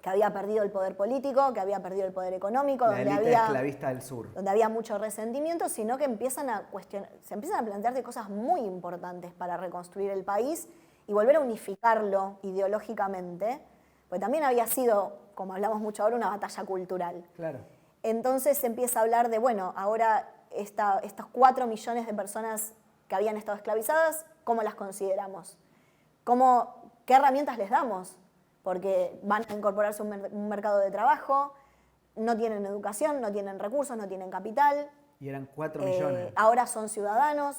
que había perdido el poder político, que había perdido el poder económico, La élite esclavista del sur. donde había mucho resentimiento, sino que se empiezan a plantear cosas muy importantes para reconstruir el país y volver a unificarlo ideológicamente, porque también había sido, como hablamos mucho ahora, una batalla cultural. Claro. Entonces se empieza a hablar de, bueno, ahora estos 4 millones de personas que habían estado esclavizadas, ¿cómo las consideramos? ¿Qué herramientas les damos? Porque van a incorporarse a un mercado de trabajo, no tienen educación, no tienen recursos, no tienen capital. Y eran 4 millones. Ahora son ciudadanos.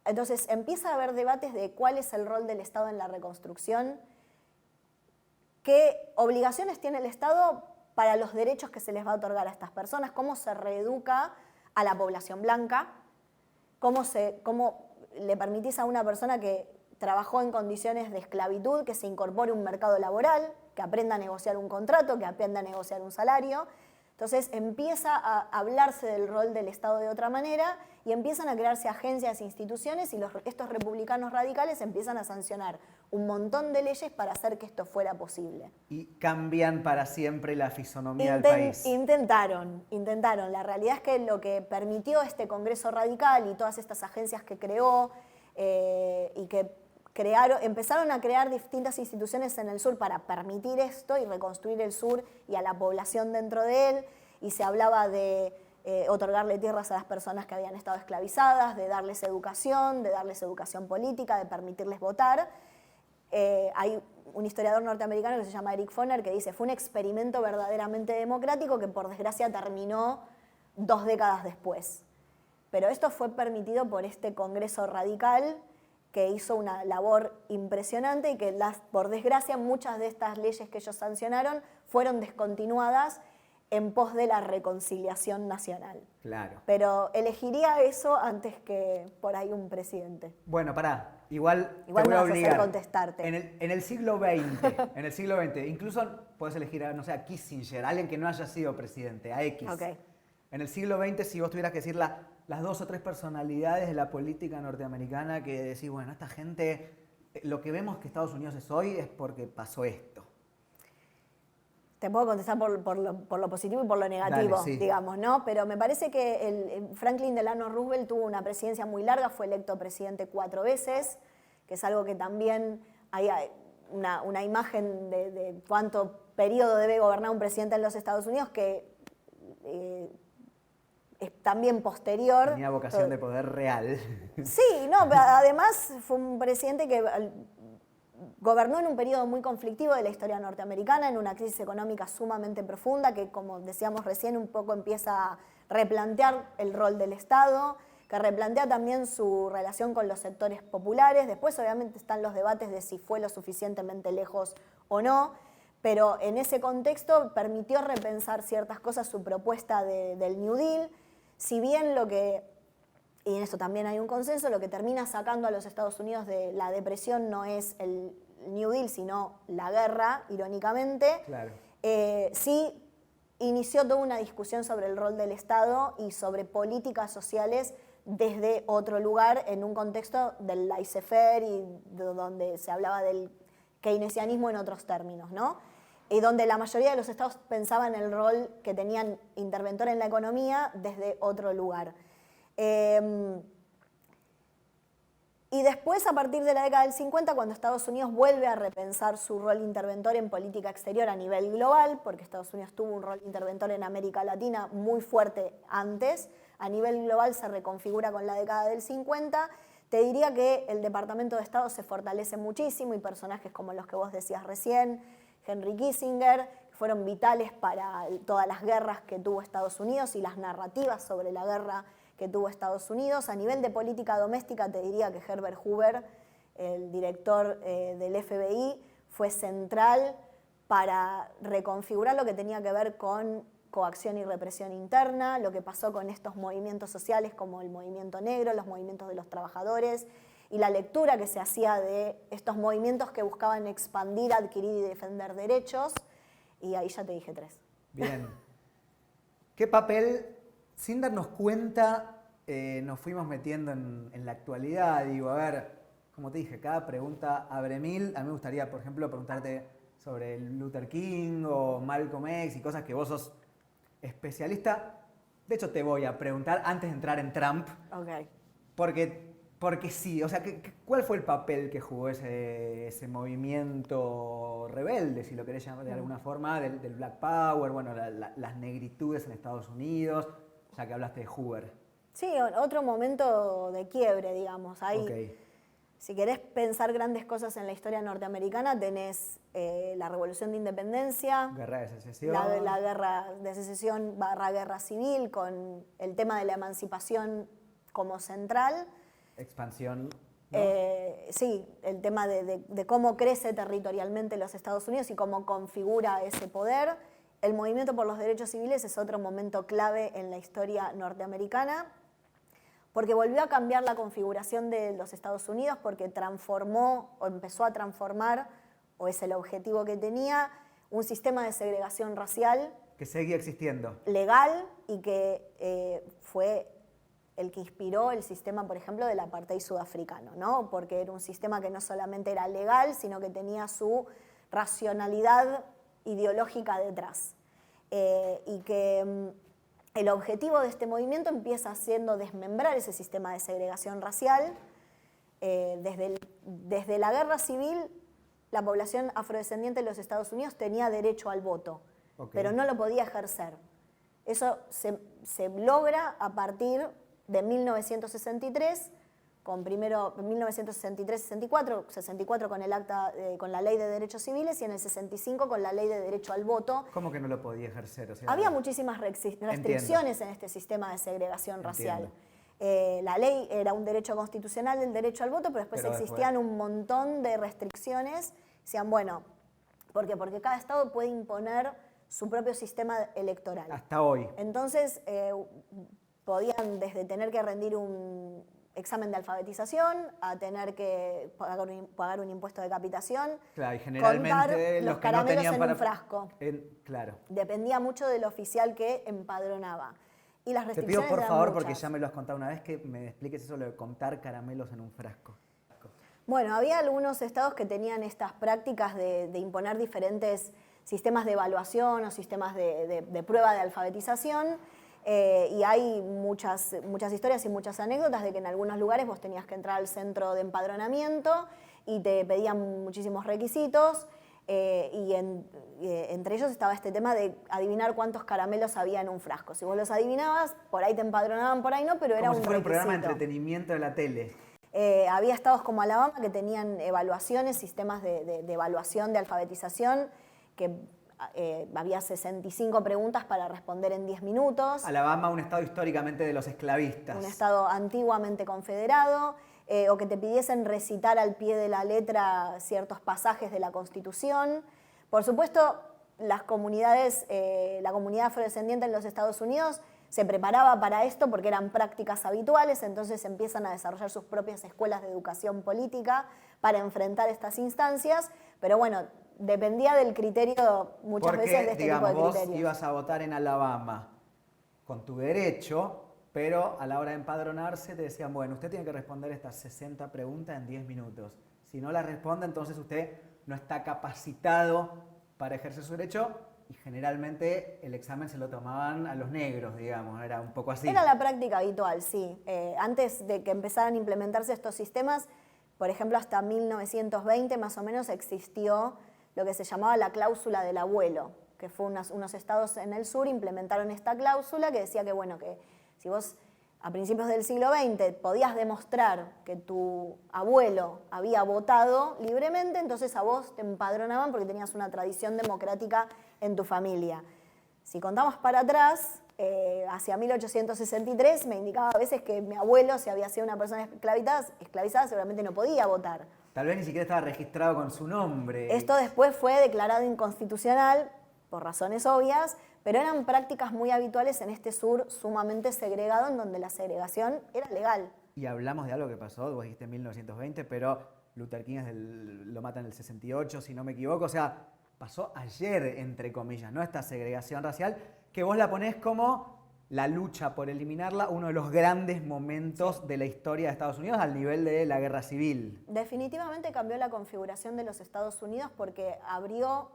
Entonces empieza a haber debates de cuál es el rol del Estado en la reconstrucción, qué obligaciones tiene el Estado para los derechos que se les va a otorgar a estas personas, cómo se reeduca a la población blanca, cómo le permitís a una persona que trabajó en condiciones de esclavitud que se incorpore a un mercado laboral, que aprenda a negociar un contrato, que aprenda a negociar un salario. Entonces empieza a hablarse del rol del Estado de otra manera y empiezan a crearse agencias e instituciones y estos republicanos radicales empiezan a sancionar un montón de leyes para hacer que esto fuera posible. Y cambian para siempre la fisonomía del país. Intentaron. La realidad es que lo que permitió este Congreso Radical y todas estas agencias que creó y que empezaron a crear distintas instituciones en el sur para permitir esto y reconstruir el sur y a la población dentro de él. Y se hablaba de otorgarle tierras a las personas que habían estado esclavizadas, de darles educación política, de permitirles votar. Hay un historiador norteamericano que se llama Eric Foner que dice, fue un experimento verdaderamente democrático que por desgracia terminó 2 décadas después. Pero esto fue permitido por este Congreso Radical que hizo una labor impresionante y que, por desgracia, muchas de estas leyes que ellos sancionaron fueron descontinuadas en pos de la reconciliación nacional. Claro. Pero elegiría eso antes que por ahí un presidente. Bueno, pará, igual te me voy a vas a obligar. hacer contestarte. En el siglo XX, incluso puedes elegir a, no sé, a Kissinger, alguien que no haya sido presidente, a X. Okay. En el siglo XX, si vos tuvieras que decir las 2 o 3 personalidades de la política norteamericana que decís, bueno, esta gente, lo que vemos que Estados Unidos es hoy es porque pasó esto. Te puedo contestar por lo positivo y por lo negativo, Dale, sí. digamos, ¿no? Pero me parece que Franklin Delano Roosevelt tuvo una presidencia muy larga, fue electo presidente 4 veces, que es algo que también hay una imagen de cuánto periodo debe gobernar un presidente en los Estados Unidos que es también posterior. Tenía vocación de poder real. Sí, no, pero además fue un presidente que gobernó en un periodo muy conflictivo de la historia norteamericana, en una crisis económica sumamente profunda que, como decíamos recién, un poco empieza a replantear el rol del Estado, que replantea también su relación con los sectores populares. Después, obviamente, están los debates de si fue lo suficientemente lejos o no, pero en ese contexto permitió repensar ciertas cosas su propuesta del New Deal, si bien y en eso también hay un consenso, lo que termina sacando a los Estados Unidos de la depresión no es el New Deal, sino la guerra, irónicamente. Claro. Sí inició toda una discusión sobre el rol del Estado y sobre políticas sociales desde otro lugar, en un contexto del laissez-faire y donde se hablaba del keynesianismo en otros términos, ¿no? Y donde la mayoría de los estados pensaban el rol que tenían interventor en la economía desde otro lugar. Y después, a partir de la década del 50, cuando Estados Unidos vuelve a repensar su rol interventor en política exterior a nivel global, porque Estados Unidos tuvo un rol interventor en América Latina muy fuerte antes, a nivel global se reconfigura con la década del 50, te diría que el Departamento de Estado se fortalece muchísimo y personajes como los que vos decías recién, Henry Kissinger, fueron vitales para todas las guerras que tuvo Estados Unidos y las narrativas sobre la guerra que tuvo Estados Unidos. A nivel de política doméstica te diría que Herbert Hoover, el director del FBI, fue central para reconfigurar lo que tenía que ver con coacción y represión interna, lo que pasó con estos movimientos sociales como el movimiento negro, los movimientos de los trabajadores y la lectura que se hacía de estos movimientos que buscaban expandir, adquirir y defender derechos. Y ahí ya te dije 3. Bien. ¿Qué papel, sin darnos cuenta, nos fuimos metiendo en la actualidad? Digo, a ver, como te dije, cada pregunta abre mil. A mí me gustaría, por ejemplo, preguntarte sobre Luther King o Malcolm X y cosas que vos sos especialista. De hecho, te voy a preguntar antes de entrar en Trump. Ok. Porque sí, o sea, ¿cuál fue el papel que jugó ese movimiento rebelde, si lo querés llamar de alguna forma, del Black Power, bueno, las negritudes en Estados Unidos, ya que hablaste de Hoover? Sí, otro momento de quiebre, digamos. Ahí, Ok. si querés pensar grandes cosas en la historia norteamericana, tenés la Revolución de Independencia, Guerra de Secesión. la guerra de secesión / guerra civil, con el tema de la emancipación como central. Expansión. ¿No? Sí, el tema de cómo crece territorialmente los Estados Unidos y cómo configura ese poder. El movimiento por los derechos civiles es otro momento clave en la historia norteamericana, porque volvió a cambiar la configuración de los Estados Unidos, porque transformó o empezó a transformar, o es el objetivo que tenía, un sistema de segregación racial. Que seguía existiendo. Legal y que fue el que inspiró el sistema, por ejemplo, del apartheid sudafricano, ¿no? Porque era un sistema que no solamente era legal, sino que tenía su racionalidad ideológica detrás. Y que el objetivo de este movimiento empieza siendo desmembrar ese sistema de segregación racial. Desde la guerra civil, la población afrodescendiente de los Estados Unidos tenía derecho al voto, pero no lo podía ejercer. Eso se logra a partir de 1963, con primero 1963-64, 64 con el acta, con la ley de derechos civiles y en el 65 con la ley de derecho al voto. ¿Cómo que no lo podía ejercer? O sea, había muchísimas restricciones en este sistema de segregación racial. La ley era un derecho constitucional del derecho al voto, pero después existían un montón de restricciones. Decían, bueno, ¿por qué? Porque cada estado puede imponer su propio sistema electoral. Hasta hoy. Entonces, podían desde tener que rendir un examen de alfabetización a tener que pagar un impuesto de capitación. Claro, y generalmente los los que no tenían en un frasco. Claro. Dependía mucho del oficial que empadronaba. Y las Te restricciones pido por eran favor, muchas. porque ya me lo has contado una vez, que me expliques eso, lo de contar caramelos en un frasco. Bueno, había algunos estados que tenían estas prácticas de imponer diferentes sistemas de evaluación o sistemas de prueba de alfabetización. Y hay muchas historias y muchas anécdotas de que en algunos lugares vos tenías que entrar al centro de empadronamiento y te pedían muchísimos requisitos. Entre ellos estaba este tema de adivinar cuántos caramelos había en un frasco. Si vos los adivinabas, por ahí te empadronaban, por ahí no, pero era un Como si fuera un programa de requisito. entretenimiento de la tele. Había estados como Alabama que tenían evaluaciones, sistemas de evaluación de alfabetización, que había 65 preguntas para responder en 10 minutos. Alabama, un estado históricamente de los esclavistas. Un estado antiguamente confederado, o que te pidiesen recitar al pie de la letra ciertos pasajes de la Constitución. Por supuesto, la comunidad afrodescendiente en los Estados Unidos se preparaba para esto porque eran prácticas habituales, entonces empiezan a desarrollar sus propias escuelas de educación política para enfrentar estas instancias, pero bueno, dependía del criterio muchas veces de este tipo de criterios. Vos ibas a votar en Alabama con tu derecho, pero a la hora de empadronarse te decían, bueno, usted tiene que responder estas 60 preguntas en 10 minutos. Si no las responde, entonces usted no está capacitado para ejercer su derecho. Y generalmente el examen se lo tomaban a los negros, digamos, era un poco así. Era la práctica habitual, sí. Antes de que empezaran a implementarse estos sistemas, por ejemplo, hasta 1920 más o menos existió lo que se llamaba la cláusula del abuelo, que fue unos estados en el sur implementaron esta cláusula que decía que, bueno, que si vos a principios del siglo XX podías demostrar que tu abuelo había votado libremente, entonces a vos te empadronaban porque tenías una tradición democrática en tu familia. Si contamos para atrás, hacia 1863, me indicaba a veces que mi abuelo, si había sido una persona esclavizada, seguramente no podía votar. Tal vez ni siquiera estaba registrado con su nombre. Esto después fue declarado inconstitucional por razones obvias, pero eran prácticas muy habituales en este sur sumamente segregado, en donde la segregación era legal. Y hablamos de algo que pasó, vos dijiste en 1920, pero Luther King lo matan en el 68, si no me equivoco. O sea, pasó ayer, entre comillas, ¿no? Esta segregación racial, que vos la ponés como la lucha por eliminarla, uno de los grandes momentos de la historia de Estados Unidos al nivel de la guerra civil. Definitivamente cambió la configuración de los Estados Unidos porque abrió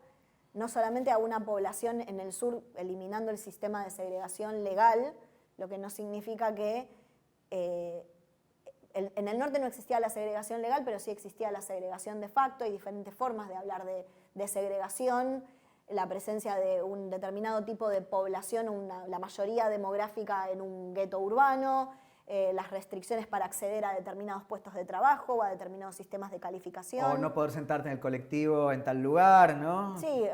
no solamente a una población en el sur eliminando el sistema de segregación legal, lo que no significa que en el norte no existía la segregación legal, pero sí existía la segregación de facto. Hay diferentes formas de hablar de segregación, la presencia de un determinado tipo de población, la mayoría demográfica en un gueto urbano, las restricciones para acceder a determinados puestos de trabajo o a determinados sistemas de calificación. O no poder sentarte en el colectivo en tal lugar, ¿no? Sí,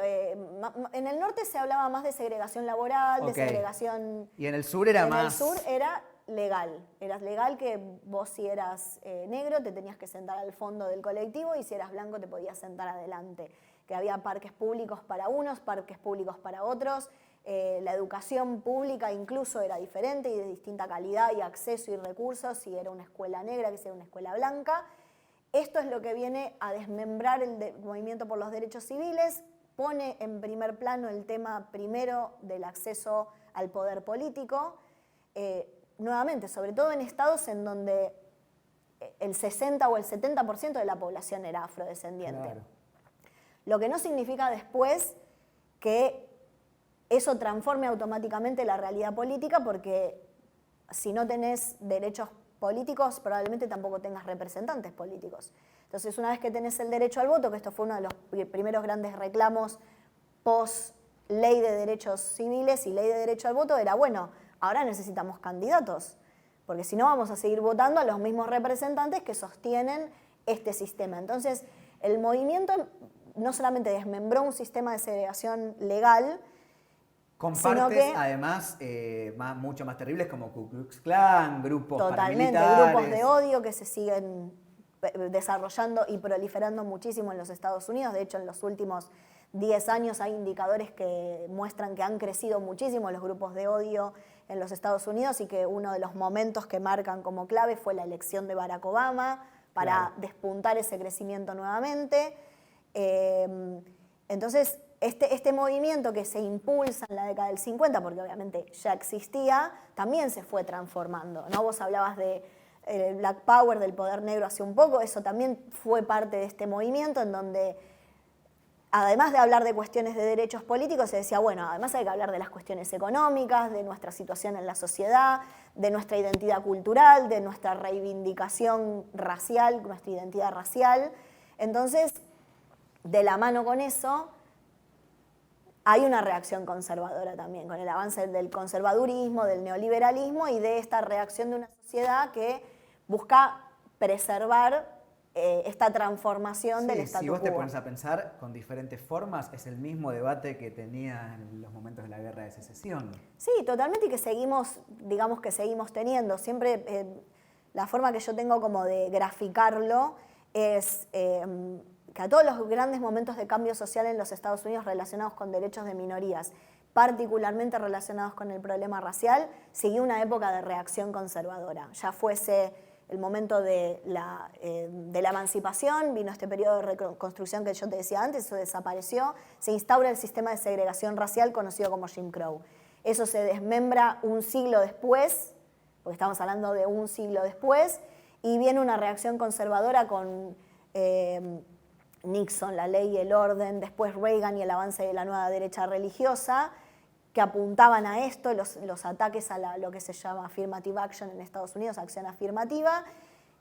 en el norte se hablaba más de segregación laboral, de segregación... Y en el sur era más... En el sur era legal. Era legal que vos, si eras negro, te tenías que sentar al fondo del colectivo, y si eras blanco te podías sentar adelante. Que había parques públicos para unos, parques públicos para otros. La educación pública incluso era diferente y de distinta calidad y acceso y recursos, si era una escuela negra que si era una escuela blanca. Esto es lo que viene a desmembrar el movimiento por los derechos civiles, pone en primer plano el tema primero del acceso al poder político, nuevamente, sobre todo en estados en donde el 60 o el 70% de la población era afrodescendiente. Claro. Lo que no significa después que eso transforme automáticamente la realidad política, porque si no tenés derechos políticos, probablemente tampoco tengas representantes políticos. Entonces, una vez que tenés el derecho al voto, que esto fue uno de los primeros grandes reclamos post ley de derechos civiles y ley de derecho al voto, era, bueno, ahora necesitamos candidatos, porque si no vamos a seguir votando a los mismos representantes que sostienen este sistema. Entonces, el movimiento no solamente desmembró un sistema de segregación legal, con sino partes, que, además, mucho más terribles como Ku Klux Klan, grupos totalmente, paramilitares. grupos de odio que se siguen desarrollando y proliferando muchísimo en los Estados Unidos. De hecho, en los últimos 10 años hay indicadores que muestran que han crecido muchísimo los grupos de odio en los Estados Unidos, y que uno de los momentos que marcan como clave fue la elección de Barack Obama para despuntar ese crecimiento nuevamente. Entonces, este movimiento que se impulsa en la década del 50, porque obviamente ya existía, también se fue transformando, ¿no? Vos hablabas de Black Power, del poder negro hace un poco, eso también fue parte de este movimiento, en donde, además de hablar de cuestiones de derechos políticos, se decía, bueno, además hay que hablar de las cuestiones económicas, de nuestra situación en la sociedad, de nuestra identidad cultural, de nuestra reivindicación racial, nuestra identidad racial. Entonces, de la mano con eso, hay una reacción conservadora también, con el avance del conservadurismo, del neoliberalismo y de esta reacción de una sociedad que busca preservar esta transformación del statu quo. Si vos te pones a pensar, con diferentes formas, es el mismo debate que tenía en los momentos de la guerra de secesión. Sí, totalmente, y que seguimos, digamos que seguimos teniendo. Siempre la forma que yo tengo como de graficarlo es que a todos los grandes momentos de cambio social en los Estados Unidos relacionados con derechos de minorías, particularmente relacionados con el problema racial, siguió una época de reacción conservadora. Ya fuese el momento de la emancipación, vino este periodo de reconstrucción que yo te decía antes, eso desapareció, se instaura el sistema de segregación racial conocido como Jim Crow. Eso se desmembra un siglo después, porque estamos hablando de un siglo después, y viene una reacción conservadora con Nixon, la ley y el orden, después Reagan y el avance de la nueva derecha religiosa, que apuntaban a esto, los ataques a lo que se llama affirmative action en Estados Unidos, acción afirmativa,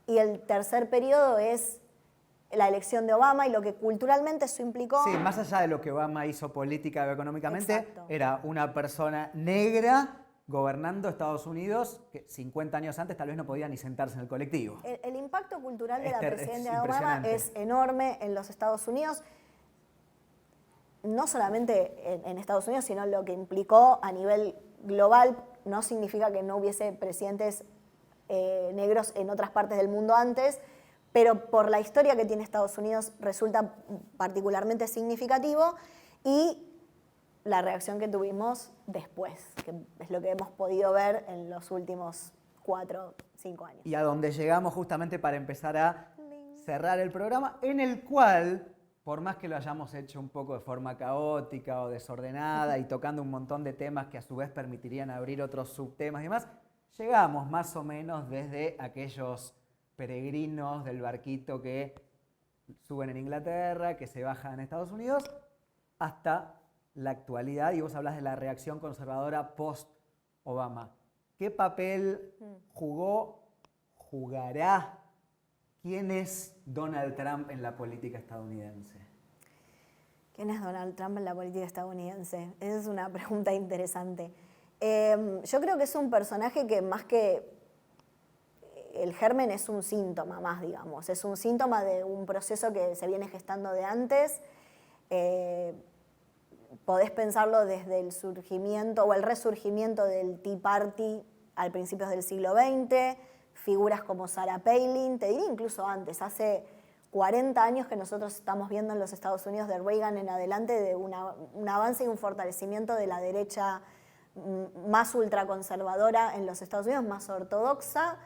y el tercer periodo es la elección de Obama y lo que culturalmente eso implicó. Sí, más allá de lo que Obama hizo política o económicamente, Exacto. era una persona negra gobernando Estados Unidos, que 50 años antes tal vez no podía ni sentarse en el colectivo. El impacto cultural de la Es presidencia Obama impresionante. es enorme en los Estados Unidos. No solamente en Estados Unidos, sino lo que implicó a nivel global. No significa que no hubiese presidentes negros en otras partes del mundo antes, pero por la historia que tiene Estados Unidos resulta particularmente significativo, y la reacción que tuvimos después, que es lo que hemos podido ver en los últimos 4 o 5 años. Y a donde llegamos justamente para empezar a cerrar el programa, en el cual, por más que lo hayamos hecho un poco de forma caótica o desordenada y tocando un montón de temas que a su vez permitirían abrir otros subtemas y demás, llegamos más o menos desde aquellos peregrinos del barquito que suben en Inglaterra, que se bajan en Estados Unidos, hasta la actualidad, y vos hablas de la reacción conservadora post-Obama. ¿Qué papel jugó, jugará? ¿Quién es Donald Trump en la política estadounidense? ¿Quién es Donald Trump en la política estadounidense? Esa es una pregunta interesante. Yo creo que es un personaje que más que el germen es un síntoma más, digamos. Es un síntoma de un proceso que se viene gestando de antes. Podés pensarlo desde el surgimiento o el resurgimiento del Tea Party al principios del siglo XX, figuras como Sarah Palin, te diría incluso antes, hace 40 años que nosotros estamos viendo en los Estados Unidos de Reagan en adelante de un avance y un fortalecimiento de la derecha más ultraconservadora en los Estados Unidos, más ortodoxa.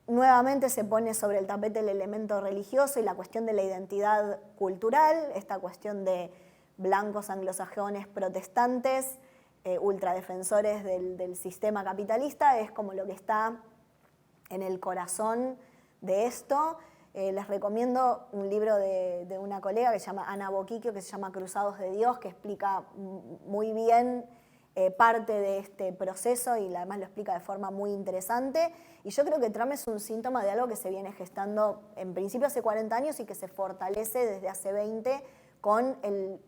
Nuevamente se pone sobre el tapete el elemento religioso y la cuestión de la identidad cultural, esta cuestión de blancos anglosajones protestantes, ultradefensores del sistema capitalista, es como lo que está en el corazón de esto. Les recomiendo un libro de una colega que se llama Ana Boquicchio, que se llama Cruzados de Dios, que explica muy bien parte de este proceso y además lo explica de forma muy interesante. Y yo creo que Trump es un síntoma de algo que se viene gestando en principio hace 40 años y que se fortalece desde hace 20 con el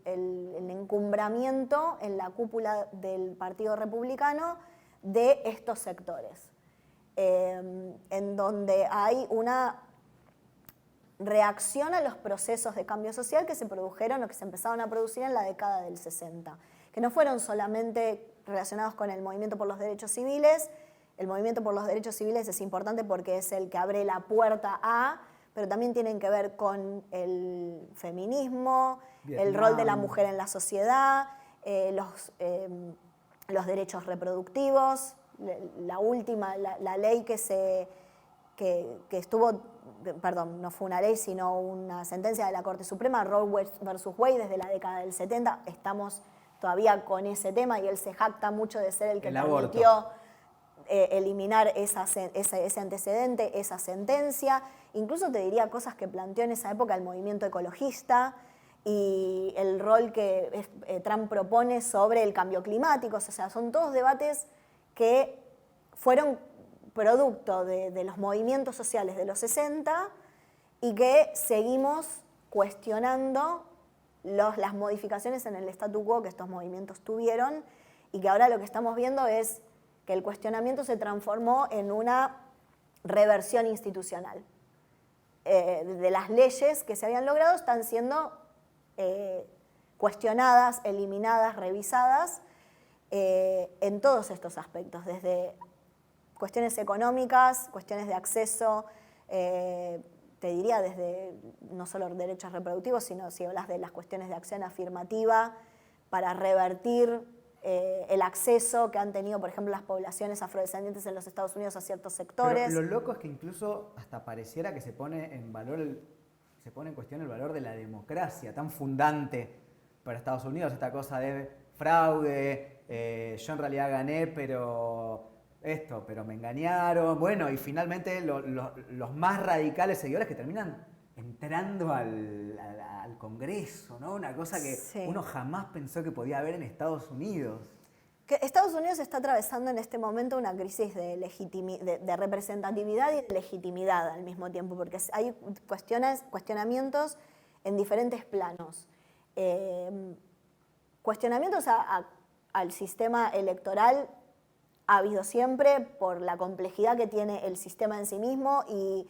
encumbramiento en la cúpula del Partido Republicano de estos sectores, en donde hay una reacción a los procesos de cambio social que se produjeron o que se empezaron a producir en la década del 60, que no fueron solamente relacionados con el movimiento por los derechos civiles. El movimiento por los derechos civiles es importante porque es el que abre la puerta a, pero también tienen que ver con el feminismo, Vietnam, el rol de la mujer en la sociedad, los derechos reproductivos, la ley que estuvo, perdón, no fue una ley, sino una sentencia de la Corte Suprema, Roe versus Wade, desde la década del 70. Estamos todavía con ese tema y él se jacta mucho de ser el que permitió eliminar ese antecedente, esa sentencia. Incluso te diría cosas que planteó en esa época el movimiento ecologista y el rol que Trump propone sobre el cambio climático. O sea, son todos debates que fueron producto de los movimientos sociales de los 60 y que seguimos cuestionando las modificaciones en el statu quo que estos movimientos tuvieron, y que ahora lo que estamos viendo es que el cuestionamiento se transformó en una reversión institucional. De las leyes que se habían logrado están siendo cuestionadas, eliminadas, revisadas en todos estos aspectos, desde cuestiones económicas, cuestiones de acceso, te diría desde no solo derechos reproductivos, sino si hablas de las cuestiones de acción afirmativa para revertir el acceso que han tenido, por ejemplo, las poblaciones afrodescendientes en los Estados Unidos a ciertos sectores. Pero lo loco es que incluso hasta pareciera que se pone en cuestión el valor de la democracia, tan fundante para Estados Unidos, esta cosa de fraude, yo en realidad gané, pero me engañaron. Bueno, y finalmente los más radicales seguidores que terminan entrando al Congreso, ¿no? Una cosa que uno jamás pensó que podía haber en Estados Unidos. Que Estados Unidos está atravesando en este momento una crisis de representatividad y de legitimidad al mismo tiempo, porque hay cuestionamientos en diferentes planos. Cuestionamientos al sistema electoral ha habido siempre por la complejidad que tiene el sistema en sí mismo y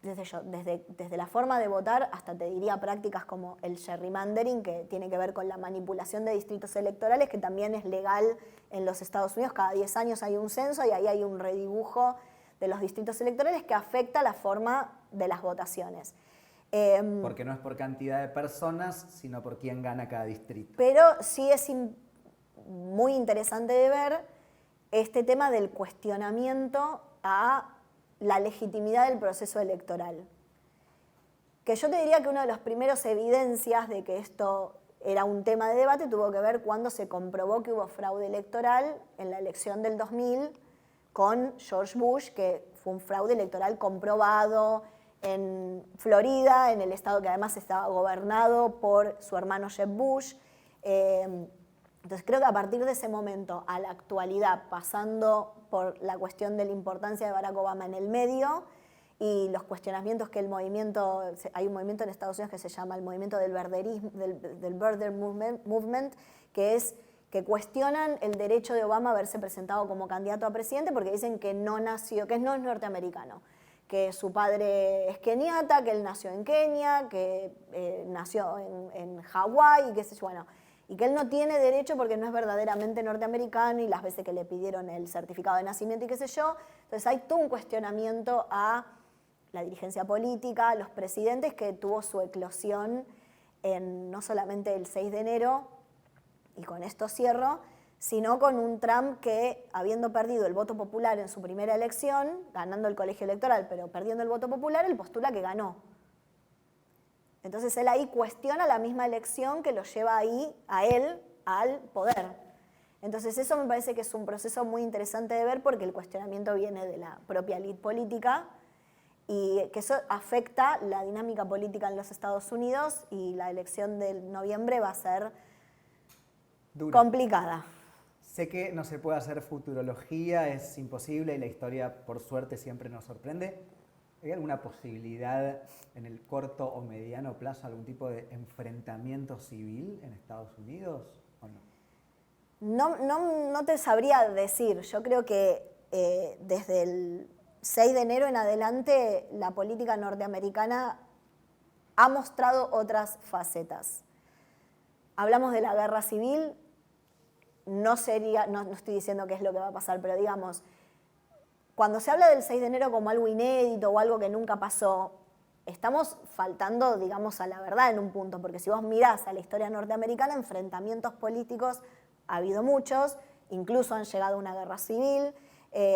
desde la forma de votar hasta te diría prácticas como el gerrymandering, que tiene que ver con la manipulación de distritos electorales, que también es legal en los Estados Unidos. Cada 10 años hay un censo y ahí hay un redibujo de los distritos electorales que afecta la forma de las votaciones. Porque no es por cantidad de personas, sino por quién gana cada distrito. Pero sí es muy interesante de ver este tema del cuestionamiento a la legitimidad del proceso electoral. Que yo te diría que una de las primeras evidencias de que esto era un tema de debate tuvo que ver cuando se comprobó que hubo fraude electoral en la elección del 2000 con George Bush, que fue un fraude electoral comprobado en Florida, en el estado que además estaba gobernado por su hermano Jeb Bush. Entonces creo que a partir de ese momento a la actualidad, pasando por la cuestión de la importancia de Barack Obama en el medio y los cuestionamientos que hay un movimiento en Estados Unidos que se llama el movimiento del Birther Movement, que cuestionan el derecho de Obama a haberse presentado como candidato a presidente porque dicen que no es norteamericano, que su padre es keniata, que él nació en Kenia, que nació en Hawái, y qué sé yo, bueno, y que él no tiene derecho porque no es verdaderamente norteamericano y las veces que le pidieron el certificado de nacimiento y qué sé yo. Entonces hay todo un cuestionamiento a la dirigencia política, a los presidentes, que tuvo su eclosión en no solamente el 6 de enero, y con esto cierro, sino con un Trump que, habiendo perdido el voto popular en su primera elección, ganando el colegio electoral, pero perdiendo el voto popular, él postula que ganó. Entonces él ahí cuestiona la misma elección que lo lleva ahí a él al poder. Entonces eso me parece que es un proceso muy interesante de ver porque el cuestionamiento viene de la propia élite política y que eso afecta la dinámica política en los Estados Unidos y la elección del noviembre va a ser dura, complicada. Sé que no se puede hacer futurología, es imposible y la historia, por suerte, siempre nos sorprende. ¿Hay alguna posibilidad en el corto o mediano plazo, algún tipo de enfrentamiento civil en Estados Unidos o no? No te sabría decir. Yo creo que desde el 6 de enero en adelante la política norteamericana ha mostrado otras facetas. Hablamos de la guerra civil, no estoy diciendo qué es lo que va a pasar, pero digamos, cuando se habla del 6 de enero como algo inédito o algo que nunca pasó, estamos faltando, digamos, a la verdad en un punto, porque si vos mirás a la historia norteamericana, enfrentamientos políticos ha habido muchos, incluso han llegado a una guerra civil,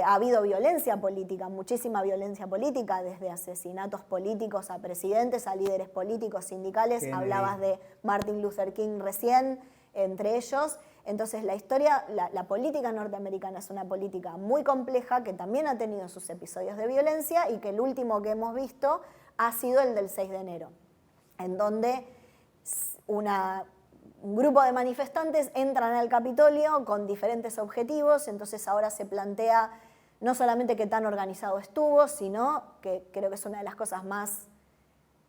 ha habido violencia política, muchísima violencia política, desde asesinatos políticos a presidentes, a líderes políticos, sindicales, hablabas de Martin Luther King recién, entre ellos. Entonces la política norteamericana es una política muy compleja que también ha tenido sus episodios de violencia y que el último que hemos visto ha sido el del 6 de enero, en donde un grupo de manifestantes entran al Capitolio con diferentes objetivos, entonces ahora se plantea no solamente qué tan organizado estuvo, sino que creo que es una de las cosas más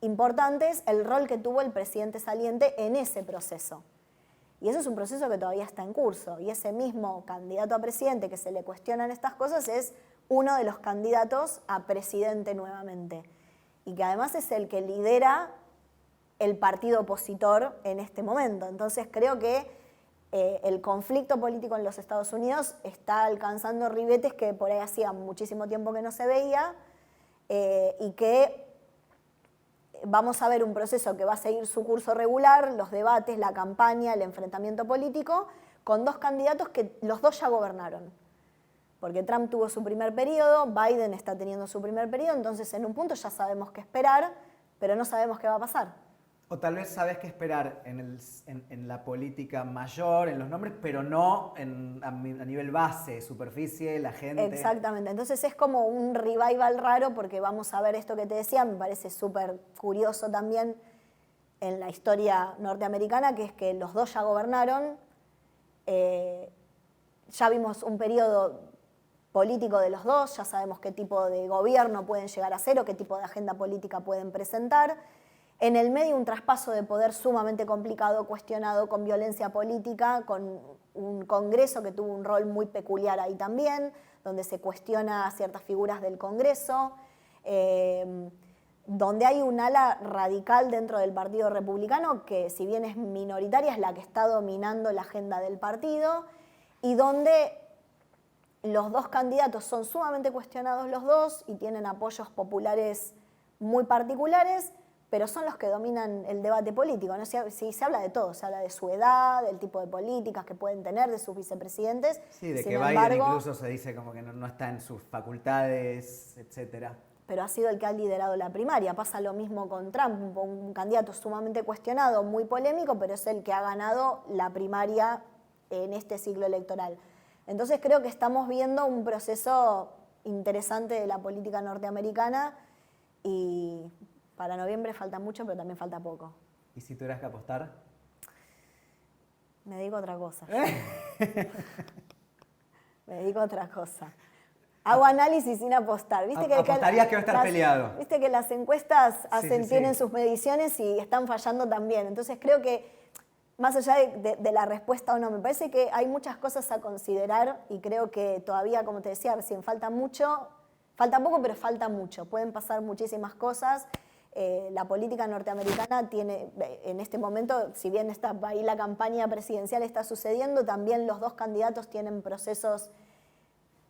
importantes, el rol que tuvo el presidente saliente en ese proceso. Y eso es un proceso que todavía está en curso. Y ese mismo candidato a presidente que se le cuestionan estas cosas es uno de los candidatos a presidente nuevamente. Y que además es el que lidera el partido opositor en este momento. Entonces creo que el conflicto político en los Estados Unidos está alcanzando ribetes que por ahí hacía muchísimo tiempo que no se veía y que vamos a ver un proceso que va a seguir su curso regular, los debates, la campaña, el enfrentamiento político, con dos candidatos que los dos ya gobernaron. Porque Trump tuvo su primer periodo, Biden está teniendo su primer periodo, entonces en un punto ya sabemos qué esperar, pero no sabemos qué va a pasar. O tal vez sabes qué esperar en la política mayor, en los nombres, pero no a nivel base, superficie, la gente. Exactamente, entonces es como un revival raro porque vamos a ver esto que te decía, me parece súper curioso también en la historia norteamericana, que es que los dos ya gobernaron, ya vimos un periodo político de los dos, ya sabemos qué tipo de gobierno pueden llegar a ser o qué tipo de agenda política pueden presentar. En el medio un traspaso de poder sumamente complicado, cuestionado, con violencia política, con un Congreso que tuvo un rol muy peculiar ahí también, donde se cuestiona ciertas figuras del Congreso, donde hay un ala radical dentro del Partido Republicano que, si bien es minoritaria, es la que está dominando la agenda del partido, y donde los dos candidatos son sumamente cuestionados los dos y tienen apoyos populares muy particulares, pero son los que dominan el debate político, ¿no? Si se habla de todo, se habla de su edad, del tipo de políticas que pueden tener, de sus vicepresidentes. Sí, de Sin que Biden embargo, incluso se dice como que no está en sus facultades, etcétera. Pero ha sido el que ha liderado la primaria. Pasa lo mismo con Trump, un candidato sumamente cuestionado, muy polémico, pero es el que ha ganado la primaria en este ciclo electoral. Entonces creo que estamos viendo un proceso interesante de la política norteamericana y para noviembre falta mucho, pero también falta poco. ¿Y si tuvieras que apostar? Me dedico a otra cosa. Me dedico a otra cosa. Hago análisis sin apostar. ¿Viste apostarías que va a estar peleado. Viste que las encuestas tienen sí. sus mediciones y están fallando también. Entonces creo que, más allá de la respuesta o no, me parece que hay muchas cosas a considerar y creo que todavía, como te decía recién, falta poco, pero falta mucho. Pueden pasar muchísimas cosas. La política norteamericana tiene, en este momento, si bien está ahí la campaña presidencial está sucediendo, también los dos candidatos tienen procesos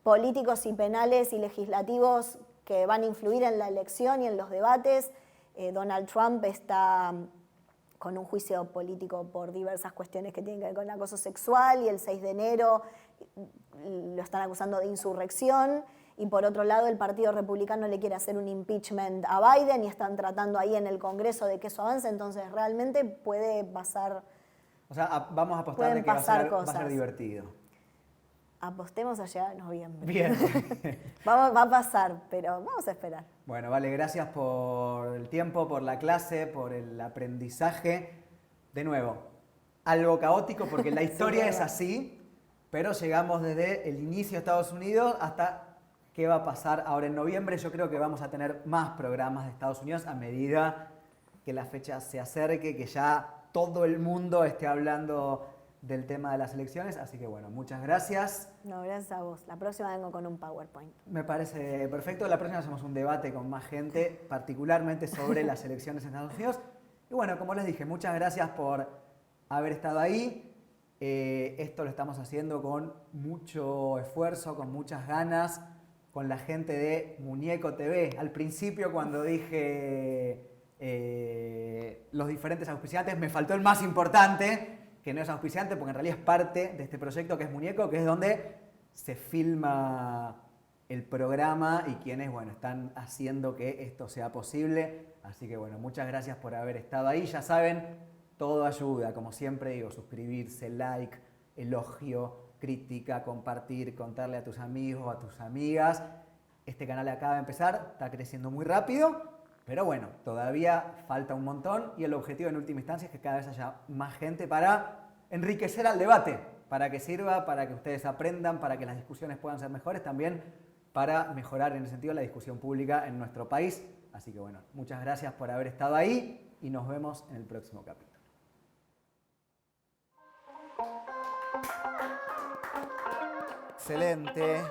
políticos y penales y legislativos que van a influir en la elección y en los debates. Donald Trump está con un juicio político por diversas cuestiones que tienen que ver con acoso sexual y el 6 de enero lo están acusando de insurrección. Y por otro lado, el Partido Republicano le quiere hacer un impeachment a Biden y están tratando ahí en el Congreso de que eso avance. Entonces, realmente puede pasar. O sea, vamos a apostar de que va a ser divertido. Apostemos a llegar a noviembre. Bien. Va a pasar, pero vamos a esperar. Bueno, Vale, gracias por el tiempo, por la clase, por el aprendizaje. De nuevo, algo caótico porque la historia es así, pero llegamos desde el inicio de Estados Unidos hasta qué va a pasar ahora en noviembre. Yo creo que vamos a tener más programas de Estados Unidos a medida que la fecha se acerque, que ya todo el mundo esté hablando del tema de las elecciones. Así que bueno, muchas gracias. No, gracias a vos. La próxima vengo con un PowerPoint. Me parece perfecto. La próxima hacemos un debate con más gente, particularmente sobre las elecciones en Estados Unidos. Y bueno, como les dije, muchas gracias por haber estado ahí. Esto lo estamos haciendo con mucho esfuerzo, con muchas ganas, con la gente de Muñeco TV. Al principio, cuando dije los diferentes auspiciantes, me faltó el más importante, que no es auspiciante, porque en realidad es parte de este proyecto que es Muñeco, que es donde se filma el programa y quienes, bueno, están haciendo que esto sea posible. Así que, bueno, muchas gracias por haber estado ahí. Ya saben, todo ayuda, como siempre digo, suscribirse, like, elogio, crítica, compartir, contarle a tus amigos, a tus amigas. Este canal acaba de empezar, está creciendo muy rápido. Pero bueno, todavía falta un montón y el objetivo en última instancia es que cada vez haya más gente para enriquecer al debate, para que sirva, para que ustedes aprendan, para que las discusiones puedan ser mejores, también para mejorar en el sentido de la discusión pública en nuestro país. Así que bueno, muchas gracias por haber estado ahí y nos vemos en el próximo capítulo. Excelente.